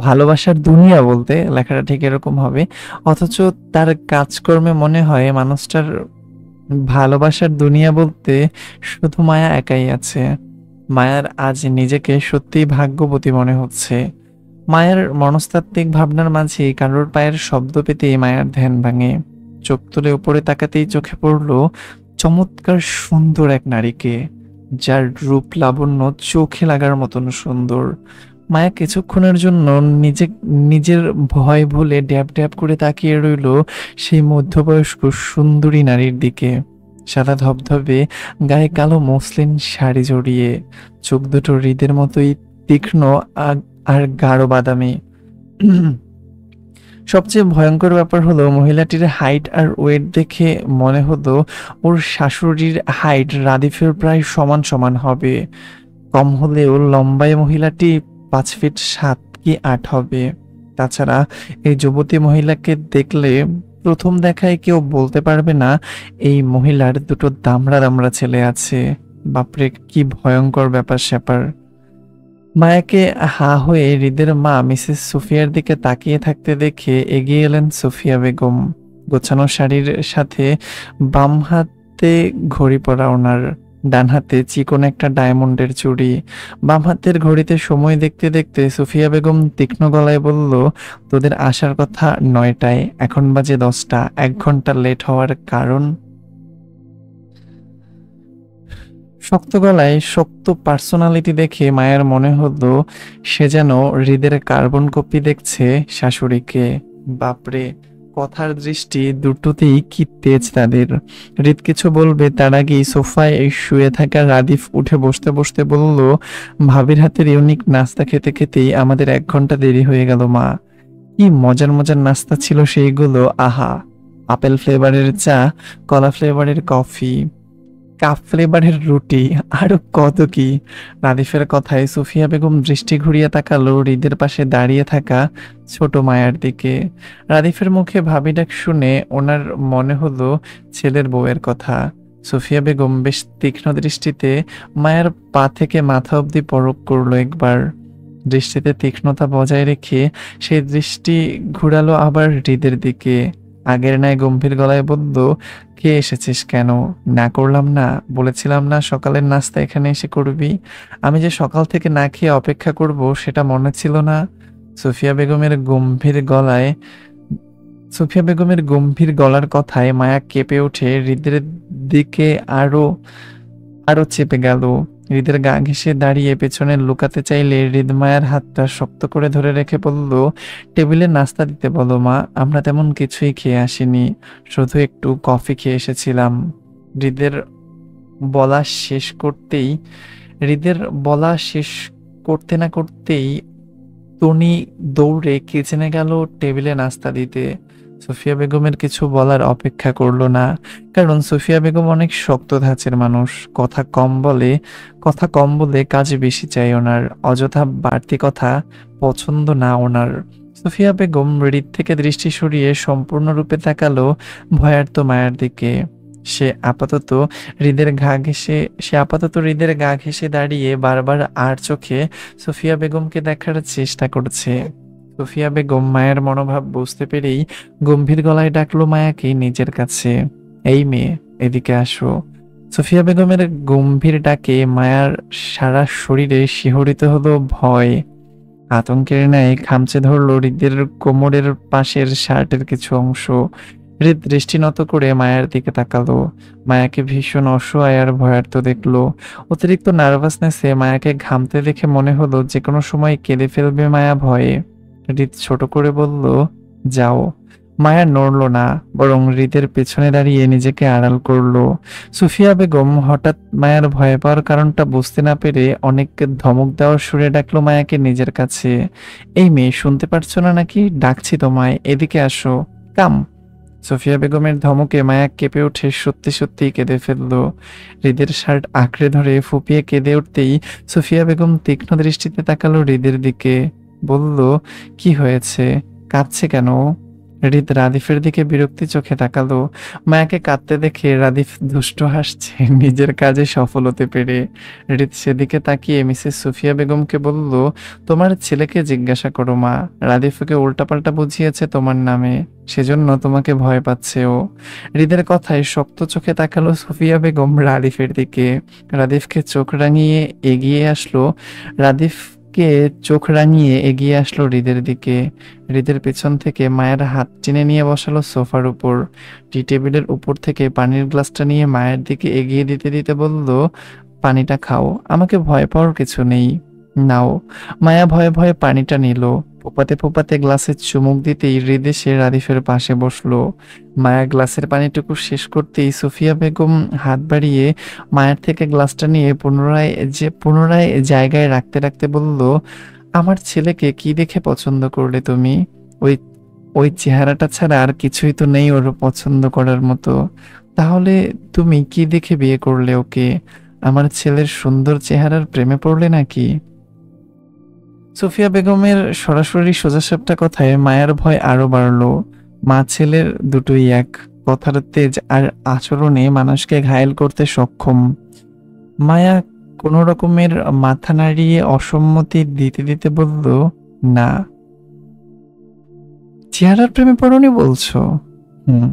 Speaker 1: ভালোবাসার দুনিয়া বলতে লেখাটা ঠিক এরকম হবে। অথচ তার কাজকর্মে মনে হয় মানুষটার ভালোবাসার দুনিয়া বলতে শুধু মায়া একাই আছে। মায়ার আজ নিজেকে সত্যিই ভাগ্যবতী মনে হচ্ছে। মায়ের মনস্তাত্ত্বিক ভাবনার মাঝে কারোর পায়ের শব্দ পেতেই মায়ের ধ্যান ভাঙে। চোখ তুলে উপরে তাকাতেই চোখে পড়ল চমৎকার সুন্দর এক নারীকে, যার রূপ লাবণ্য চোখে লাগার মতন সুন্দর। মায়া কিছুক্ষণের জন্য নিজের ভয় ভুলে ড্যাব ড্যাব করে তাকিয়ে রইল সেই মধ্যবয়স্ক সুন্দরী নারীর দিকে। সাদা ধবধবে গায়ে কালো মসলিন শাড়ি জড়িয়ে, চোখ দুটো হৃদের মতোই তীক্ষ্ণ আর গাঢ় বাদামি। সবচেয়ে ভয়ঙ্কর ব্যাপার হলো মহিলাটির হাইট আর ওয়েট দেখে মনে হলো ওর শাশুড়ির হাইট রাদিফের প্রায় সমান সমান হবে। কম হলেও লম্বায় মহিলাটি 5 ফিট 7 কি 8 হবে। তাছাড়া এই যুবতী মহিলাকে দেখলে প্রথম দেখায় কেউ বলতে পারবে না এই মহিলার দুটো দামড়া দামড়া ছেলে আছে। বাপরে, কি ভয়ঙ্কর ব্যাপার স্যাপার! মায়াকে হা হয়ে হৃদের মা মিসেস সুফিয়ার দিকে তাকিয়ে থাকতে দেখে এগিয়ে এলেন সুফিয়া বেগম। গোছানো শাড়ির সাথে বাম হাতে ঘড়ি পরা ওনার, ডান হাতে চিকন একটা ডায়মন্ডের চুড়ি। বাম হাতের ঘড়িতে সময় দেখতে দেখতে সুফিয়া বেগম তীক্ষ্ণ গলায় বলল, তোদের আসার কথা 9টায়, এখন বাজে 10টা। 1 ঘন্টা লেট হওয়ার কারণ? শক্ত গলায় শক্ত পার্সোনালিটি দেখে মায়ের মনে হলো সে যেন হৃদের কার্বন কপি দেখছে শাশুড়িকে। বাপরে, কথার দৃষ্টি দুটোতেই কি তেজ তাদের! হৃদ কিছু বলবে তার আগেই সোফায় শুয়ে থাকা রাদিফ উঠে বসতে বসতে বলল, ভাবির হাতের ইউনিক নাস্তা খেতে খেতেই আমাদের 1 ঘন্টা দেরি হয়ে গেল মা। কি মজার মজার নাস্তা ছিল সেইগুলো! আহা, আপেল ফ্লেভারের চা, কলা ফ্লেভারের কফি, কাপ ফ্লেভারের রুটি, আরো কত কি! রাদিফের কথায় সুফিয়া বেগম দৃষ্টি ঘুরিয়ে তাকালো হৃদের পাশে দাঁড়িয়ে থাকা ছোট মায়ার দিকে। রাদিফের মুখে ভাবি ডাক শুনে ওনার মনে হলো ছেলের বউয়ের কথা। সুফিয়া বেগম বেশ তীক্ষ্ণ দৃষ্টিতে মায়ের পা থেকে মাথা অবধি পরখ করলো একবার। দৃষ্টিতে তীক্ষ্ণতা বজায় রেখে সেই দৃষ্টি ঘুরালো আবার হৃদের দিকে। আগের ন্যায় গম্ভীর গলায় বলল, কে এসেছিস কেন? না করলাম না? বলেছিলাম না সকালের নাস্তা এখানে এসে করবি? আমি যে সকাল থেকে না খেয়ে অপেক্ষা করব সেটা মনে ছিল না? সুফিয়া বেগমের গম্ভীর গলায় সুফিয়া বেগমের গম্ভীর গলার কথায় মায়া কেঁপে ওঠে, হৃদের দিকে আরো আরো চেপে গেল। হৃদের গা ঘেঁষে দাঁড়িয়ে পেছনে লুকাতে চাইলে হৃদ মায়ের হাতটা শক্ত করে ধরে রেখে বলল, টেবিলে নাস্তা দিতে বলো মা, আমরা তেমন কিছুই খেয়ে আসিনি, শুধু একটু কফি খেয়ে এসেছিলাম। হৃদের বলা শেষ করতেই হৃদের বলা শেষ করতে না করতেই টনি দৌড়ে কিচেনে গেল টেবিলে নাস্তা দিতে। সুফিয়া বেগমের কিছু বলার অপেক্ষা করলো না, কারণ সুফিয়া বেগম অনেক শক্ত ধাঁচের মানুষ। কথা কম বলে কাজে বেশি চাই ওনার, অযথা বাড়তি কথা পছন্দ না ওনার। সুফিয়া বেগম হৃদ থেকে দৃষ্টি সরিয়ে সম্পূর্ণরূপে তাকালো ভয়ার্ত মায়ের দিকে। সে আপাতত হৃদের গা ঘেঁষে দাঁড়িয়ে বারবার আর চোখে সুফিয়া বেগমকে দেখার চেষ্টা করছে। সুফিয়া বেগম মায়ের মনোভাব বুঝতে পেরেই গম্ভীর গলায় ডাকলো মায়াকে নিজের কাছে। এই মেয়ে, এদিকে আসো। সুফিয়া বেগমের গম্ভীর ডাকে মায়ার সারা শরীরে শিহরিত হলো ভয়। আতঙ্কের ন্যায় খামচে ধরল হৃদের কোমরের পাশের শার্টের কিছু অংশ। হৃদ দৃষ্টি নত করে মায়ের দিকে তাকালো। মায়াকে ভীষণ অসহায় আর ভয়ার্ত দেখলো। অতিরিক্ত নার্ভাসনেসে মায়াকে ঘামতে দেখে মনে হলো যে কোনো সময় কেঁদে ফেলবে মায়া ভয়ে। হৃদ ছোট করে বলল, যাও। মায়া নড়ল না, বরং হৃদের পেছনে দাঁড়িয়ে নিজেকে আড়াল করলো। সুফিয়া বেগম হঠাৎ মায়ার ভয় পাওয়ার কারণটা বুঝতে না পেরে অনেক ধমক দেওয়ার সুরে ডাকলো মায়াকে নিজের কাছে। এই মেয়ে, শুনতে পারছো না নাকি? ডাকছি তোমায়, এদিকে আসো, কাম। সোফিয়া বেগমের ধমকে মায়া কেঁপে উঠে সত্যি সত্যি কেঁদে ফেলল। হৃদের শার্ট আঁকড়ে ধরে ফুপিয়ে কেঁদে উঠতেই সোফিয়া বেগম তীক্ষ্ণ দৃষ্টিতে তাকালো হৃদের দিকে। বলল, কি হয়েছে? কাঁদছে কেন? হৃদ রাদিফের দিকে বিরক্তি চোখে তাকালো। মায়াকে কাঁদতে দেখে রাদিফ দুষ্ট হাসছে নিজের কাজে সফল হতে পেরে। হৃদ সেদিকে তাকিয়ে মিসেস সুফিয়া বেগমকে বলল, তোমার ছেলেকে জিজ্ঞাসা করো মা, রাদিফকে উল্টাপাল্টা বুঝিয়েছে তোমার নামে, সেজন্য তোমাকে ভয় পাচ্ছে ও। হৃদের কথায় শক্ত চোখে তাকালো সুফিয়া বেগম রাদিফের দিকে। রাদিফকে চোখ রাঙিয়ে এগিয়ে আসলো হৃদের দিকে। হৃদের পেছন থেকে মায়ের হাত টেনে নিয়ে বসালো সোফার উপর। টি টেবিলের উপর থেকে পানির গ্লাসটা নিয়ে মায়ের দিকে এগিয়ে দিতে দিতে বলল, পানিটা খাও, আমাকে ভয় পাওয়ার কিছু নেই, নাও। মায়া ভয়ে ভয়ে পানিটা নিল। ফোপাতে ফোপাতে গ্লাসে চুমুক দিতেই হৃদ এসে রাদিফের পাশে বসলো। মায়া গ্লাসের পানিটুকু শেষ করতেই সুফিয়া বেগম হাত বাড়িয়ে মায়ের থেকে গ্লাসটা নিয়ে পুনরায় জায়গায় রাখতে রাখতে বলল, আমার ছেলেকে কি দেখে পছন্দ করলে তুমি? ওই ওই চেহারাটা ছাড়া আর কিছুই তো নেই ওর পছন্দ করার মতো। তাহলে তুমি কি দেখে বিয়ে করলে ওকে? আমার ছেলের সুন্দর চেহারার প্রেমে পড়লে নাকি? সুফিয়া বেগমের সরাসরি সোজাসাপটা কথায় মায়ার ভয় আরো বাড়লো। মা ছেলের দুটোই এক, কথার তেজ আর আচরণে মানুষকে ঘায়েল করতে সক্ষম। মায়া কোনো রকমের মাথা নাড়িয়ে অসম্মতি দিতে দিতে বলল, না। চেহারার প্রেমে পড়নি বলছো? হুম।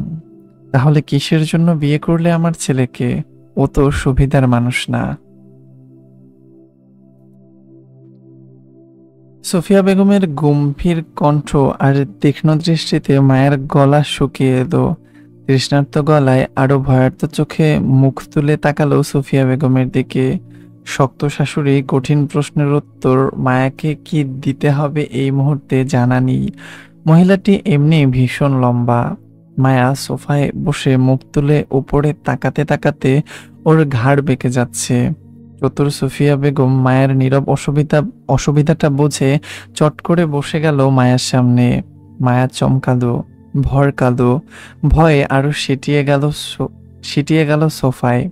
Speaker 1: তাহলে কিসের জন্য বিয়ে করলে আমার ছেলেকে? ও তো সুবিধার মানুষ না। সোফিয়া বেগমের গম্ভীর কণ্ঠ আর তীক্ষ্ণ দৃষ্টিতে মায়ের গলা শুকিয়ে এলো। তৃষ্ণার্ত গলায় আরো ভয়ার্ত চোখে মুখ তুলে তাকালো সোফিয়া বেগমের দিকে। শক্ত শাশুড়ি কঠিন প্রশ্নের উত্তর মায়াকে কি দিতে হবে এই মুহূর্তে জানা নেই। মহিলাটি এমনি ভীষণ লম্বা। মায়া সোফায় বসে মুখ তুলে উপরে তাকাতে তাকাতে ওর ঘাড় বেঁকে যাচ্ছে। চতুর সুফিয়া বেগম মায়ের নীরব অসুবিধাটা বুঝে চট করে বসে গেল মায়ের সামনে। মায়া চমকালো, ভড়কালো, ভয়ে আরো সিটিয়ে গেল সোফায়।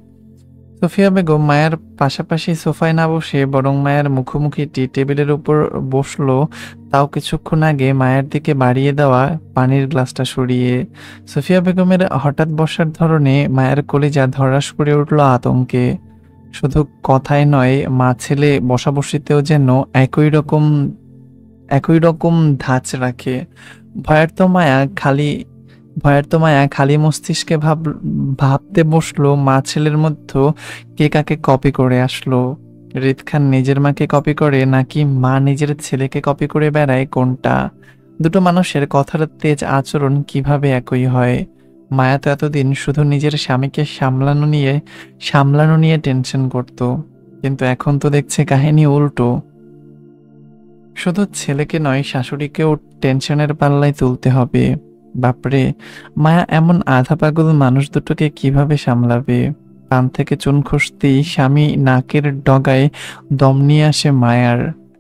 Speaker 1: সুফিয়া বেগম মায়ের পাশাপাশি সোফায় না বসে বরং মায়ের মুখোমুখি টি টেবিলের উপর বসলো, তাও কিছুক্ষণ আগে মায়ের দিকে বাড়িয়ে দেওয়া পানির গ্লাসটা সরিয়ে। সুফিয়া বেগমের হঠাৎ বসার ধরনে মায়ের কলিজা ধড়াস করে উঠল আতঙ্কে। শুধু কথায় নয়, মা ছেলে বসাবসিতেও যেন একই রকম ধাঁচ রাখে। ভয়ার্ত মায়া ভয়ার্ত মায়া খালি মস্তিষ্কে ভাবতে বসলো মা ছেলের মধ্যে কে কাকে কপি করে আসলো। হৃদ খান নিজের মাকে কপি করে নাকি মা নিজের ছেলেকে কপি করে বেড়ায়, কোনটা? দুটো মানুষের কথার তেজ আচরণ কিভাবে একই হয়? মায়া তো এতদিন শুধু নিজের স্বামীকে সামলানো নিয়ে টেনশন করত, কিন্তু এখন তো দেখছে কাহিনী উল্টো। শুধু ছেলেকে নয়, শাশুড়িকেও টেনশনের পাল্লায় তুলতে হবে। বাপরে, মায়া এমন আধা পাগল মানুষ দুটোকে কিভাবে সামলাবে? পান থেকে চুন খসতেই স্বামী নাকের ডগায় দম নিয়ে আসে মায়ার।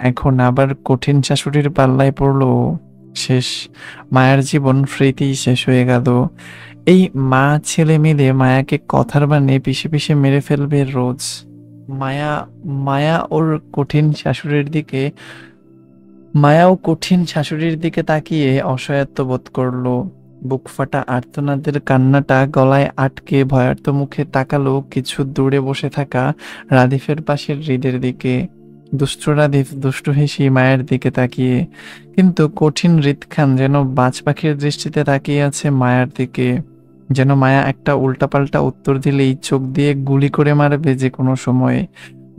Speaker 1: এখন আবার কঠিন শাশুড়ির পাল্লায় পড়লো ও। শেষ। মায়ার জীবন ফ্রিতেই শেষ হয়ে গেল। এই মা ছেলে মিলে মায়াকে কথার বানে পিষে পিষে মেরে ফেলবে রোজ। মায়া মায়া ওর কঠিন শাশুড়ির দিকে মায়াও কঠিন শাশুড়ির দিকে তাকিয়ে অসহায়ত্ব বোধ করল। বুকফাটা আর্তনাদের কান্নাটা গলায় আটকে ভয়ার্ত মুখে তাকালো কিছু দূরে বসে থাকা রাদিফের পাশের হৃদের দিকে। দুষ্ট রাদিফ দুষ্টু হেসি মায়ের দিকে তাকিয়ে, কিন্তু কঠিন হৃদ খান যেন বাজ পাখির দৃষ্টিতে তাকিয়ে আছে মায়ার দিকে। যেন মায়া একটা উল্টাপাল্টা উত্তর দিলেই চোখ দিয়ে গুলি করে মারবে যে কোনো সময়।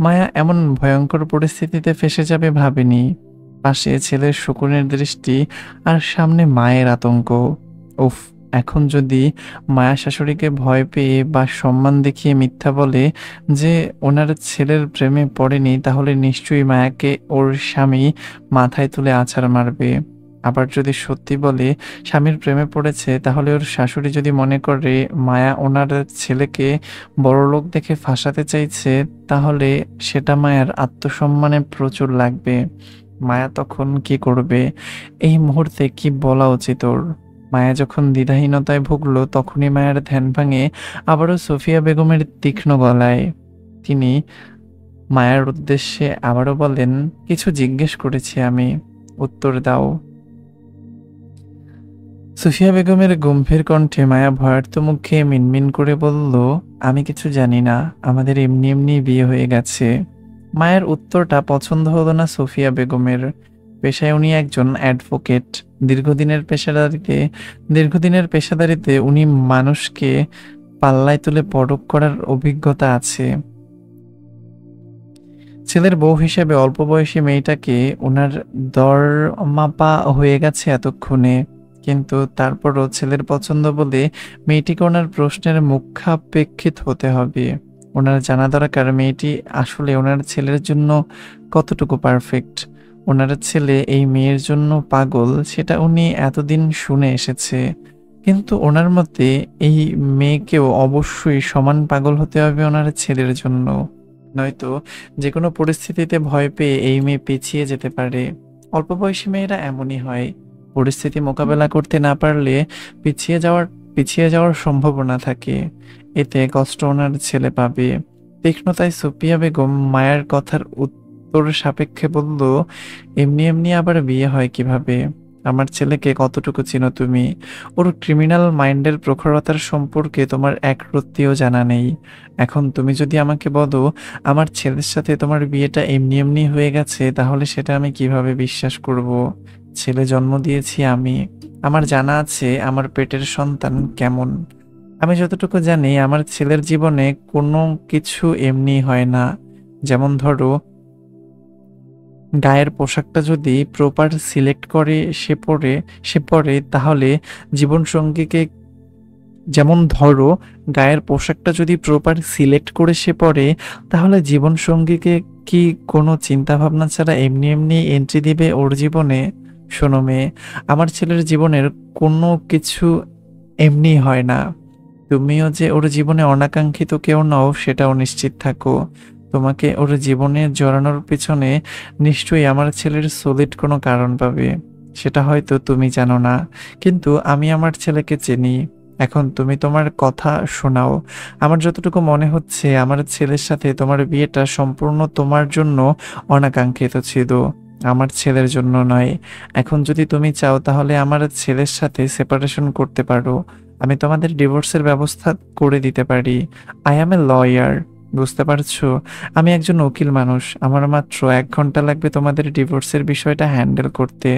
Speaker 1: মায়া এমন ভয়ঙ্কর পরিস্থিতিতে ফেঁসে যাবে ভাবেনি। পাশে ছেলের শকুনের দৃষ্টি আর সামনে মায়ের আতঙ্ক। উফ, এখন যদি মায়া শাশুড়িকে ভয় পেয়ে বা সম্মান দেখিয়ে মিথ্যা বলে যে ওনার ছেলের প্রেমে পড়েনি, তাহলে নিশ্চয়ই মায়াকে ওর স্বামী মাথায় তুলে আছাড় মারবে। আবার যদি সত্যি বলে স্বামীর প্রেমে পড়েছে, তাহলে ওর শাশুড়ি যদি মনে করে মায়া ওনার ছেলেকে বড়লোক দেখে ফাঁসাতে চাইছে, তাহলে সেটা মায়ার আত্মসম্মানে প্রচুর লাগবে। মায়া তখন কি করবে? এই মুহূর্তে কি বলা উচিত ওর? মায়া যখন দ্বিধাহীনতায় ভুগল, তখনই মায়ের ধ্যান ভাঙে আবারও সোফিয়া বেগমের তীক্ষ্ণ গলায়। তিনি মায়ার উদ্দেশ্যে আবারও বলেন, কিছু জিজ্ঞেস করেছি আমি, উত্তর দাও। সুফিয়া বেগমের গম্ভীর কণ্ঠে মায়া ভয়ার্ত মুখে মিনমিন করে বলল, আমি কিছু জানি না, আমাদের এমনি এমনি বিয়ে হয়ে গেছে। মায়ের উত্তরটা পছন্দ হলো না সুফিয়া বেগমের। পেশায় উনি একজন অ্যাডভোকেট। দীর্ঘদিনের পেশাদারিতে উনি মানুষকে পাল্লায় তুলে পরখ করার অভিজ্ঞতা আছে। ছেলের বউ হিসেবে অল্প বয়সী মেয়েটাকে ওনার দর মাপা হয়ে গেছে এতক্ষণে, কিন্তু তারপরও ছেলের পছন্দ বলে মেয়েটিকে ওনার প্রশ্নের মুখাপেক্ষিত হতে হবে। ওনার জানা দরকার মেয়েটি আসলে ওনার ছেলের জন্য কতটুকু পারফেক্ট। ওনার ছেলে এই মেয়ের জন্য পাগল, সেটা উনি এতদিন শুনে এসেছে, কিন্তু ওনার মতে এই মেয়েকেও অবশ্যই সমান পাগল হতে হবে ওনার ছেলের জন্য। নয়তো যে কোনো পরিস্থিতিতে ভয় পেয়ে এই মেয়ে পিছিয়ে যেতে পারে। অল্প বয়সী মেয়েরা এমনই হয়, পরিস্থিতি মোকাবেলা করতে না পারলে পিছিয়ে যাওয়ার সম্ভাবনা থাকে। এতে কষ্ট ওনার ছেলে পাবে। তীক্ষ্ণতায় সুফিয়া বেগম মায়ের কথার উত্তর সাপেক্ষে বলল, এমনি এমনি আবার বিয়ে হয় কিভাবে? আমার ছেলেকে কতটুকু চিনো তুমি? ওর ক্রিমিনাল মাইন্ডের প্রখরতার সম্পর্কে তোমার এক রত্তিও জানা নেই। এখন তুমি যদি আমাকে বলো আমার ছেলের সাথে তোমার বিয়েটা এমনি এমনি হয়ে গেছে, তাহলে সেটা আমি কিভাবে বিশ্বাস করব? ছেলে জন্ম দিয়েছি আমি, আমার জানা আছে আমার পেটের সন্তান কেমন। আমি যতটুকু জানি আমার ছেলের জীবনে কোনো কিছু এমনি হয় না। যেমন ধরো, গায়ের পোশাকটা যদি প্রপার সিলেক্ট করে সে পরে তাহলে জীবনসঙ্গীকে যেমন ধরো গায়ের পোশাকটা যদি প্রপার সিলেক্ট করে সে পরে, তাহলে জীবনসঙ্গীকে কি কোনো চিন্তা ভাবনা ছাড়া এমনি এমনি এন্ট্রি দিবে ওর জীবনে? শোনো মেয়ে, আমার ছেলের জীবনের কোনো কিছু এমনি হয় না। তুমিও যে ওর জীবনে অনাকাঙ্ক্ষিত কেউ নও সেটাও নিশ্চিত থাকো। তোমাকে ওর জীবনে জড়ানোর পিছনে নিশ্চয়ই আমার ছেলের সলিড কোনো কারণ পাবে, সেটা হয়তো তুমি জানো না, কিন্তু আমি আমার ছেলেকে চিনি। এখন তুমি তোমার কথা শোনাও। আমার যতটুকু মনে হচ্ছে আমার ছেলের সাথে তোমার বিয়েটা সম্পূর্ণ তোমার জন্য অনাকাঙ্ক্ষিত ছিল, আমার ছেলের জন্য নয়। এখন যদি তুমি চাও তাহলে আমার ছেলের সাথে সেপারেশন করতে পারো, আমি তোমাদের ডিভোর্সের ব্যবস্থা করে দিতে পারি। আই অ্যাম এ লয়ার, বুঝতে পারছো? আমি একজন উকিল মানুষ, আমার মাত্র 1 ঘন্টা লাগবে তোমাদের ডিভোর্সের বিষয়টা হ্যান্ডেল করতে।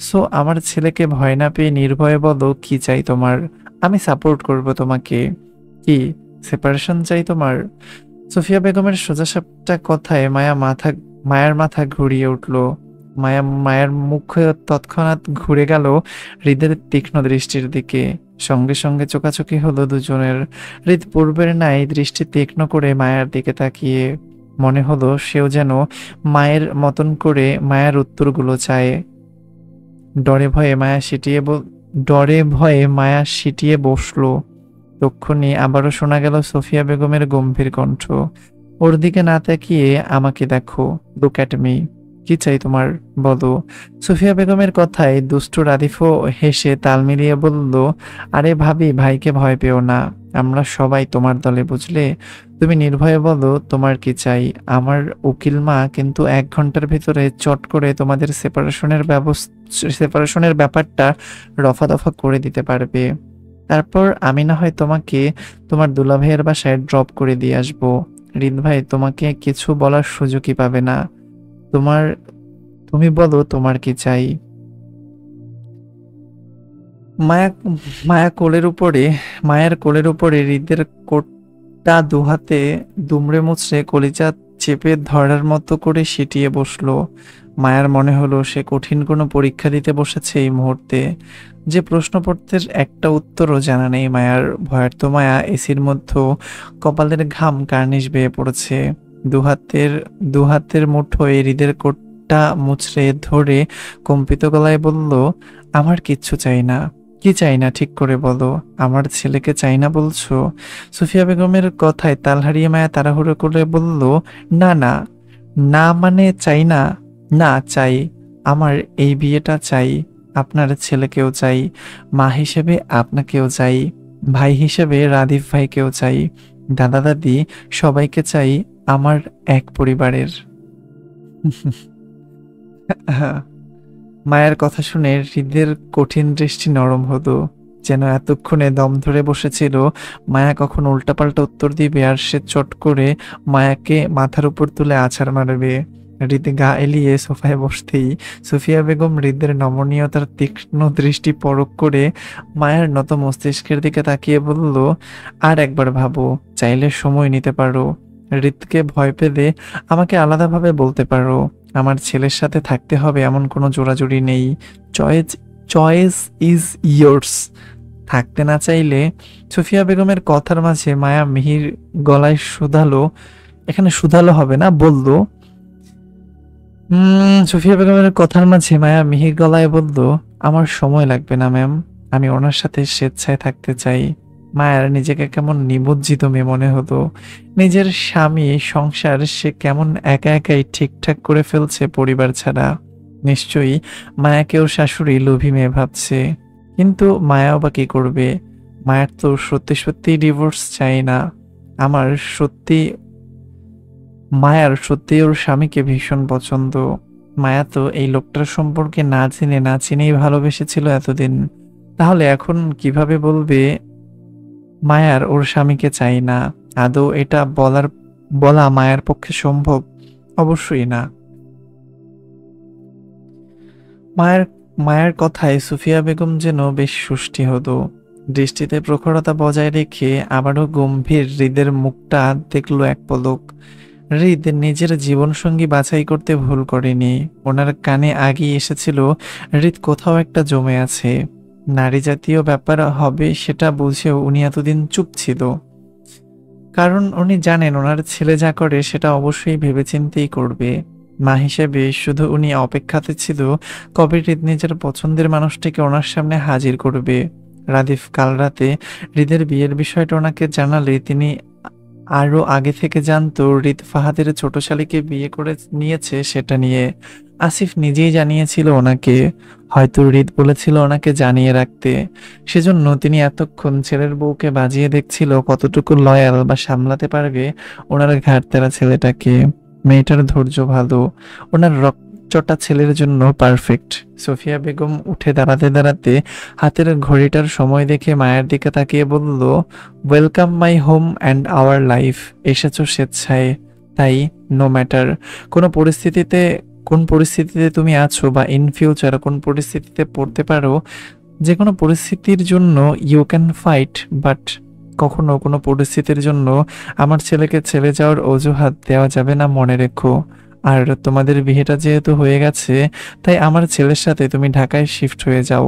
Speaker 1: সো আমার ছেলেকে ভয় না পেয়ে নির্ভয়ে বলো কি চাই তোমার। আমি সাপোর্ট করব তোমাকে। কি সেপারেশন চাই তোমার? সুফিয়া বেগমের সোজাসাপটা কথায় মায়ার মাথা ঘুরিয়ে উঠল। মায়ের মুখ তৎক্ষণাৎ ঘুরে গেল হৃদের তীক্ষ্ণ দৃষ্টির দিকে। সঙ্গে সঙ্গে চোখাচোখি হলো দুজনের। হৃদ পূর্বের ন্যায় দৃষ্টি তীক্ষ্ণ করে মায়ের দিকে তাকিয়ে মনে হলো সেও যেন মায়ের মতন করে মায়ের উত্তরগুলো চায়। ডরে ভয়ে মায়া সিটিয়ে বসলো। তক্ষুনি আবারও শোনা গেল সোফিয়া বেগমের গম্ভীর কণ্ঠ, ওর দিকে না তাকিয়ে আমাকে দেখো, লুক অ্যাট মি। কি চাই তোমার, বলো। সোফিয়া বেগমের কথায় দুষ্টু রাদিফও হেসে তাল মিলিয়ে বলল, আরে ভাবি, ভাইকে ভয় পেও না, আমরা সবাই তোমার দলে, বুঝলে। তুমি নির্ভয়ে বলো তোমার কি চাই। আমার উকিল মা কিন্তু 1 ঘন্টার ভিতরে চট করে তোমাদের সেপারেশনের ব্যাপারটা রফা করে দিতে পারবে। তারপর আমি না হয় তোমাকে তোমার দুলাভাইয়ের বাসায় ড্রপ করে দিয়ে আসবো। হৃদ ভাই তোমাকে কিছু বলার সুযোগই পাবে না। তোমার তুমি বলো তোমার কি চাই। মায়া মায়ের কোলের উপরে হৃদের কোটটা দুহাতে দুমড়ে মুচড়ে কলিজা চেপে ধরার মতো করে সিটিয়ে বসলো। মায়ার মনে হলো সে কঠিন কোনো পরীক্ষা দিতে বসেছে এই মুহূর্তে। যে প্রশ্নপত্রের একটা উত্তরও জানা নেই মায়ার। ভয়ার্ত মায়া এসির মধ্যে কপালের ঘাম কার্নিশ বেয়ে পড়েছে। দুহাতের মুঠোয় হৃদের কোটটা মুচড়ে ধরে কম্পিত গলায় বলল, আমার কিচ্ছু চাই না। কি চাই না ঠিক করে বলো। আমার ছেলেকে চাই না বলছো? সুফিয়া বেগমের কথায় তাল হারিয়ে মায়া তাড়াহুড়ো করে বলল, না না, না মানে চাই না, না চাই। আমার এই বিয়েটা চাই। আপনার ছেলেকেও চাই, মা হিসেবে আপনাকেও চাই, ভাই হিসেবে রাদীপ ভাইকেও চাই, দাদা দাদি সবাইকে চাই আমার এক পরিবারের। মায়ের কথা শুনে হৃদের কঠিন দৃষ্টি নরম হতো, যেন এতক্ষণে দম ধরে বসেছিল মায়া কখন উল্টাপাল্টা উত্তর দিবে আর সে চট করে মায়াকে মাথার উপর তুলে আছাড় মারবে। হৃদে গা এলিয়ে সোফায় বসতেই সুফিয়া বেগম হৃদের নমনীয়তার তীক্ষ্ণ দৃষ্টি পরখ করে মায়ের নত মস্তিষ্কের দিকে তাকিয়ে বলল, আর একবার ভাবো, চাইলে সময় নিতে পারো। হৃদকে ভয় পেলে আমাকে আলাদাভাবে বলতে পারো। আমার ছেলের সাথে থাকতে হবে এমন কোনো জোরাজুরি নেই। Choice is yours. থাকতে না চাইলে। সুফিয়া বেগমের কথার মাঝে মায়া মিহির গলায় শুধালো, এখানে শুধালো হবে না, বলল। সুফিয়া বেগমের কথার মাঝে মায়া মিহির গলায় বলল, আমার সময় লাগবে না ম্যাম, আমি ওনার সাথে স্বেচ্ছায় থাকতে চাই। মায়ের নিজেকে কেমন নিমজ্জিত মেয়ে মনে হতো। নিজের স্বামী, সংসার সে কেমন একা একাই ঠিকঠাক করে ফেলছে পরিবার ছাড়া। নিশ্চয়ই মায়াকেও শাশুড়ি লোভী মেয়ে ভাবছে। কিন্তু মায়াও বা কি করবে? মায়ের তো সত্যি সত্যি ডিভোর্স চাই না। আমার সত্যি মায়ার সত্যি ওর স্বামীকে ভীষণ পছন্দ। মায়া তো এই লোকটার সম্পর্কে না চিনেই ভালোবেসেছিল এতদিন। তাহলে এখন কিভাবে বলবে মায়ার ওর স্বামীকে চাই না? আদৌ এটা বলা মায়ের পক্ষে সম্ভব? অবশ্যই না। মায়ের মায়ের কথায় সুফিয়া বেগম যেন বেশ সুষ্টি হতো। দৃষ্টিতে প্রখরতা বজায় রেখে আবারও গম্ভীর হৃদের মুখটা দেখলো এক পলক। হৃদ নিজের জীবনসঙ্গী বাছাই করতে ভুল করেনি। ওনার কানে আগেই এসেছিল হৃদ কোথাও একটা জমে আছে। নারী জাতীয় ব্যাপার হবে সেটা বুঝেও উনি এতদিন চুপ ছিল। কারণ উনি জানেন ওনার ছেলে যা করে সেটা অবশ্যই ভেবেচিন্তেই করবে। মা হিসেবে শুধু উনি অপেক্ষাতে ছিল কবে হৃদ নিজের পছন্দের মানুষটিকে ওনার সামনে হাজির করবে। রাদিফ কাল রাতে হৃদের বিয়ের বিষয়টা ওনাকে জানালে তিনি আরো আগে থেকে জানতো হৃদ ফাহাদের ছোট শালীকে বিয়ে করে নিয়েছে সেটা নিয়ে। আসিফ নিজেই জানিয়েছিল ওনাকে, হয়তো হৃদ বলেছিল ওনাকে জানিয়ে রাখতে। সেজন্য তিনি এতক্ষণ ছেলের বউকে বাজিয়ে দেখছিল কতটুকু লয়াল বা সামলাতে পারবে ওনার ঘাড়তেরা ছেলেটাকে। মেয়েটার ধৈর্য ভালো, ওনার রকচটা ছেলের জন্য পারফেক্ট। সোফিয়া বেগম উঠে দাঁড়াতে হাতের ঘড়িটার সময় দেখে মায়ের দিকে তাকিয়ে বলল, welcome my home and our life. এসেছো স্বেচ্ছায়, তাই নো ম্যাটার কোন পরিস্থিতিতে তুমি আছো বা ইন ফিউচার কোন পরিস্থিতিতে পড়তে পারো, যে কোনো পরিস্থিতির জন্য ইউ ক্যান ফাইট, বাট কখনো কোনো পরিস্থিতির জন্য আমার ছেলেকে ছেড়ে যাওয়ার অজুহাত দেওয়া যাবে না, মনে রেখো। আর তোমাদের বিয়েটা যেহেতু হয়ে গেছে, তাই আমার ছেলের সাথে তুমি ঢাকায় শিফট হয়ে যাও।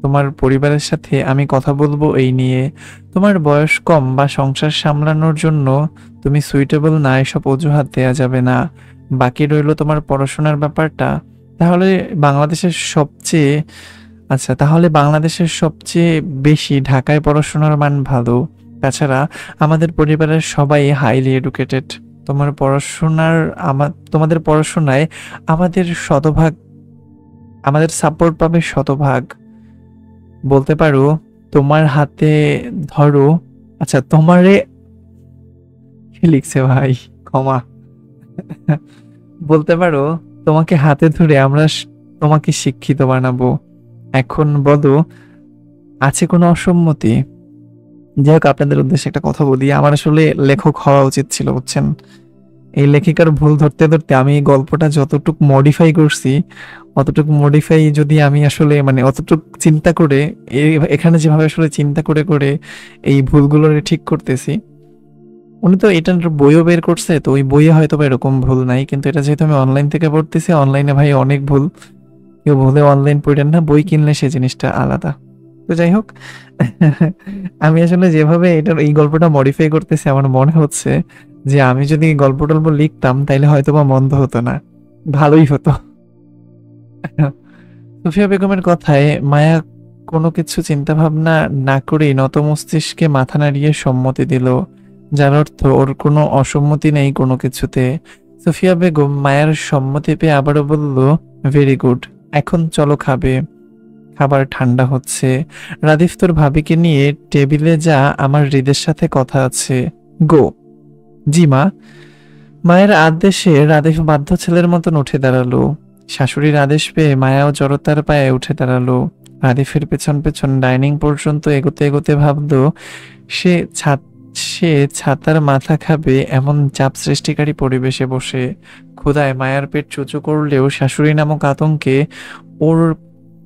Speaker 1: তোমার পরিবারের সাথে আমি কথা বলবো এই নিয়ে। তোমার বয়স কম বা সংসার সামলানোর জন্য তুমি সুইটেবল না, এসব অজুহাত দেওয়া যাবে না। বাকি রইলো তোমার পড়াশোনার ব্যাপারটা। তাহলে বাংলাদেশের সবচেয়ে তাহলে বাংলাদেশের সবচেয়ে বেশি ঢাকায় পড়াশোনার মান ভালো। তাছাড়া আমাদের পরিবারের সবাই হাইলি এডুকেটেড। তোমাদের পড়াশোনায় আমাদের শতভাগ আমাদের সাপোর্ট পাবে শতভাগ। বলতে পারো তোমার হাতে ধরো। তোমারে কি লিখছে ভাই, ক্ষমা। বলতে পারো তোমাকে হাতে ধরে আমরা তোমাকে শিক্ষিত বানাবো। এখন বলো, আছে কোনো অসম্মতি? যাই হোক, আপনাদের উদ্দেশ্যে একটা কথা বলি। আমার আসলে লেখক হওয়া উচিত ছিল, বুঝছেন। এই লেখিকার ভুল ধরতে ধরতে আমি এই গল্পটা যতটুকু মডিফাই করছি, অতটুকু মডিফাই যদি আমি আসলে অতটুকু চিন্তা করে এখানে যেভাবে আসলে চিন্তা করে করে এই ভুলগুলো ঠিক করতেছি, উনি তো এটার বইও বের করছে, তো ওই বইয়ে হয়তো বা এরকম ভুল নাই, কিন্তু এটা যেহেতু আমি অনলাইন থেকে পড়তেছি, অনলাইনে ভাই অনেক ভুল। কেউ ভুলে অনলাইন পড়েন না, বই কিনলে সে জিনিসটা আলাদা। তো যাই হোক, আমি আসলে যেভাবে এই গল্পটা মডিফাই করতেছি, আমার মনে হচ্ছে যে আমি যদি গল্প টল্প লিখতাম তাইলে হয়তো বা মন্দ হতো না, ভালোই হতো। সুফিয়া বেগমের কথায় মায়া কোনো কিছু চিন্তা ভাবনা না করেই নত মস্তিষ্কে মাথা নাড়িয়ে সম্মতি দিল, যার অর্থ ওর কোনো অসম্মতি নেই কোনো কিছুতে। সুফিয়া বেগম মায়ের সম্মতি পেয়ে আবারও বলল, ভেরি গুড, এখন চলো খাবে। খাবার ঠান্ডা হচ্ছে। রাদিফ, তোর ভাবিকে নিয়ে টেবিলে যা, আমার হৃদের সাথে কথা আছে। গো। জি মা। মায়ের আদেশে রাদিফ বাধ্য ছেলের মতন উঠে দাঁড়ালো। শাশুড়ির আদেশ পেয়ে মায়াও জড়তার পায়ে উঠে দাঁড়ালো। রাদিফের পেছন পেছন ডাইনিং পর্যন্ত এগোতে এগোতে ভাবলো, সে ছাদ সে ছাতার মাথা খাবে এমন চাপ সৃষ্টিকারী পরিবেশে বসে। ক্ষুধায় মায়ার পেট চুচু করলেও শাশুড়ি নামক আতঙ্কে ওর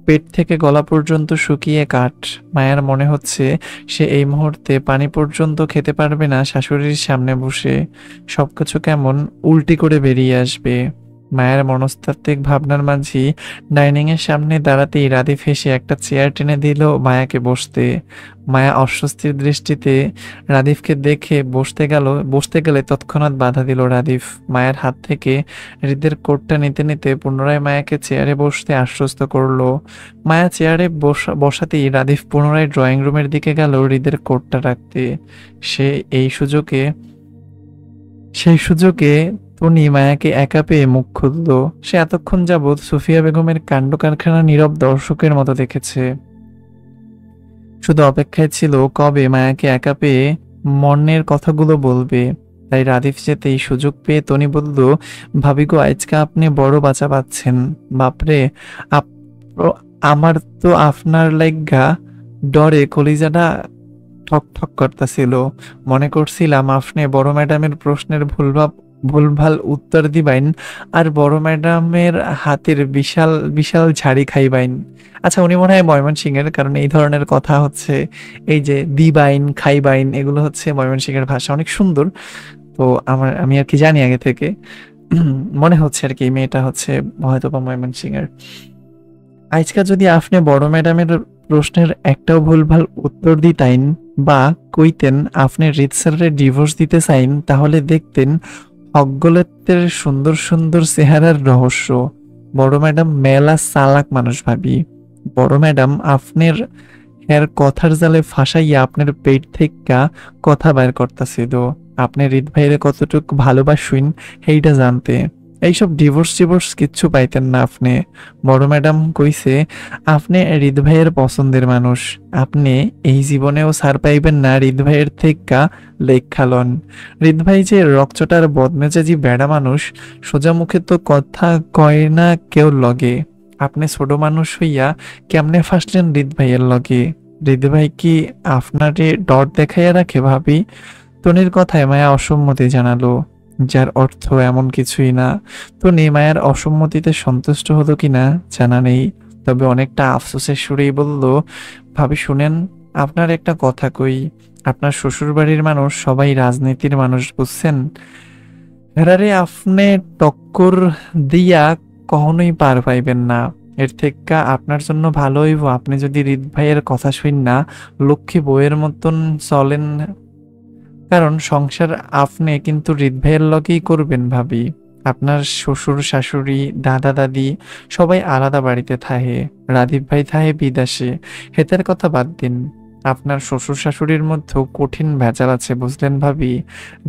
Speaker 1: পেট থেকে গলা পর্যন্ত শুকিয়ে কাঠ। মায়ার মনে হচ্ছে সে এই মুহূর্তে পানি পর্যন্ত খেতে পারবে না শাশুড়ির সামনে বসে। সবকিছু কেমন উল্টি করে বেরিয়ে আসবে। মায়ের মনস্তাত্ত্বিক ভাবনার মাঝি ডাইনিং এর সামনে দাঁড়াতেই রাদিফ হেসে একটা চেয়ার টেনে দিল মায়াকে বসতে। মায়া অস্বস্তির দৃষ্টিতে রাদিফকে দেখে বসতে গেলে তৎক্ষণাৎ বাধা দিল রাদিফ। মায়ের হাত থেকে হৃদের কোটটা নিতে নিতে পুনরায় মায়াকে চেয়ারে বসতে আশ্বস্ত করলো। মায়া চেয়ারে বসাতেই রাদিফ পুনরায় ড্রয়িং রুমের দিকে গেল হৃদের কোটটা রাখতে। সে সেই সুযোগে টনি মায়াকে একা পেয়ে মুখ খুলল। সে এতক্ষণ যাবৎ সুফিয়া বেগমের কাণ্ড কারখানা নীরব দর্শকের মতো দেখেছে, শুধু অপেক্ষায় ছিল কবে মায়াকে একা পেয়ে মনের কথাগুলো বলবে। তাই রাদিফ যেতেই সুযোগ পেয়ে টনি বলল, ভাবি গো, আজকে আপনি বড় বাঁচা পাচ্ছেন। বাপরে, আমার তো আপনার লাইগা ডরে কলিজাটা ঠক ঠক করতেছিল। মনে করছিলাম আপনি বড় ম্যাডামের প্রশ্নের ভুলভাল উত্তর দিবাইন, আর বড় ম্যাডামের হাতের বিশাল বিশাল ঝাড়ি খাইবাইন। উনি মনে হয় ময়মনসিংহের, কারণ এই ধরনের কথা হচ্ছে, এই যে দিবাইন খাইবাইন, এগুলো হচ্ছে ময়মনসিংহের ভাষা, অনেক সুন্দর। তো আমি আর কি জানি আগে থেকে, মনে হচ্ছে আর কি মেয়েটা হচ্ছে হয়তো বা ময়মনসিংহের। আজকা যদি আপনি বড় ম্যাডামের প্রশ্নের একটাও ভুলভাল উত্তর দিতেন বা কইতেন আপনি রিতসারের ডিভোর্স দিতে চাইন, তাহলে দেখতেন হকগলেতের সুন্দর সুন্দর চেহারার রহস্য। বড় ম্যাডাম মেলা চালাক মানুষ ভাবি। বড় ম্যাডাম আপনার কথার জালে ফাঁসাইয়া আপনার পেট থেকে কথা বাইর করতেছিল। আপনি হৃদ ভাইয়ের কতটুকু ভালোবাসুন সেইটা জানতে। এইসব ডিভোর্স কিচ্ছু পাইতেন না আপনি। বড় ম্যাডাম কইছে আপনি হৃদ ভাইয়ের পছন্দের মানুষ। আপনি এই জীবনেও ছাড় পাইবেন না হৃদ ভাইয়ের থেকে লেখা লন। হৃদ ভাই যে রকচটার বদমেজাজি বেড়া মানুষ, সোজা মুখে তো কথা কয় না কেউ লগে। আপনি ছোট মানুষ হইয়া কেমনে ফাঁসলেন হৃদ ভাইয়ের লগে? হৃদ ভাই কি আপনারে ডর দেখাইয়া রাখে ভাবি? তনির কথায় মায়া অসম্মতি জানালো, যার অর্থ এমন কিছুই না। তনি মায়ের অসম্মতিতে সন্তুষ্ট হলো কিনা জানা নেই, তবে অনেকটা আফসোসের সুরেই বলল, ভাবি শুনেন, আপনার একটা কথা কই, আপনার শ্বশুরবাড়ির মানুষ সবাই রাজনীতির মানুষ, বুঝছেন? হেরারে আপনি টক্কর দিয়া কখনোই পার পাইবেন না। এর থেক্কা আপনার জন্য ভালো হইব আপনি যদি হৃদ ভাইয়ের কথা শুইন্না লক্ষ্মী বউয়ের মতন চলেন, কারণ সংসার আপনি কিন্তু হৃদ ভাইয়ের লগেই করবেন ভাবি। আপনার শ্বশুর শাশুড়ি দাদা দাদি সবাই আলাদা বাড়িতে থাহে, রাদীপ ভাই থাহে বিদেশে। হেতার কথা বাদ দিন, আপনার শ্বশুর শাশুড়ির মধ্যেও কঠিন ভেজাল আছে বুঝলেন ভাবি।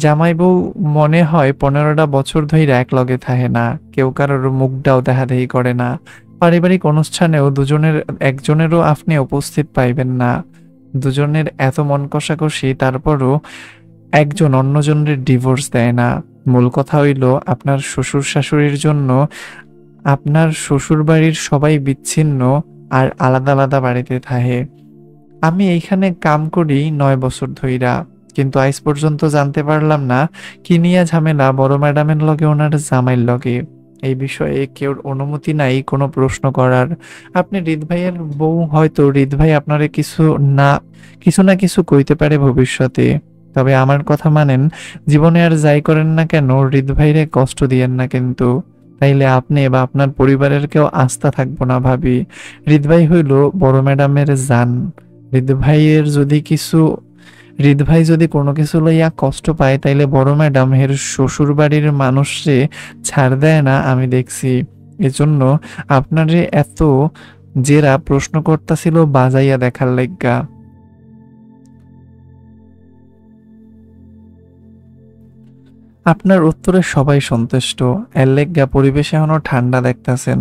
Speaker 1: জামাই বউ মনে হয় 15টা বছর ধরে এক লগে থাহে না, কেউ কারোর মুখটাও দেখাদেখি করে না। পারিবারিক অনুষ্ঠানেও দুজনের একজনেরও আপনি উপস্থিত পাইবেন না। দুজনের এত মন কষাকষি, তারপরও একজন অন্যজনের ডিভোর্স দেয় না। মূল কথা হইল আপনার শ্বশুর শাশুড়ির জন্য আপনার শ্বশুর বাড়ির সবাই বিচ্ছিন্ন আর আলাদা আলাদা বাড়িতে থাহে। আমি এইখানে কাম করি 9 বছর ধইরা, কিন্তু আজ পর্যন্ত জানতে পারলাম না কি নিয়া ঝামেলা বড় ম্যাডামের লগে ওনার জামাইয়ের লগে। এই বিষয়ে কেউ অনুমতি নাই কোনো প্রশ্ন করার। আপনি হৃদ ভাইয়ের বউ, হয়তো হৃদ ভাই আপনারে কিছু না কিছু কইতে পারে ভবিষ্যতে। তবে আমার কথা মানেন, জীবনে আর যাই করেন না কেন হৃদ ভাইরে কষ্ট দিয়েন না কিন্তু, তাইলে আপনি বা আপনার পরিবারের কেউ আস্থা থাকবো না ভাবি। হৃদ ভাই হইল বড় ম্যাডামের জান। হৃদ ভাইয়ের যদি কিছু হৃদ ভাই যদি কোনো কিছু লইয়া কষ্ট পায় তাইলে বড় ম্যাডাম এর শ্বশুর বাড়ির মানুষরে ছাড় দেয় না, আমি দেখছি। এজন্য আপনারে এত জেরা প্রশ্ন করতাছিল বাজাইয়া দেখার লাইগ্গা। আপনার উত্তরে সবাই সন্তুষ্ট, এর লেগা পরিবেশ এখনো ঠান্ডা দেখতাছেন।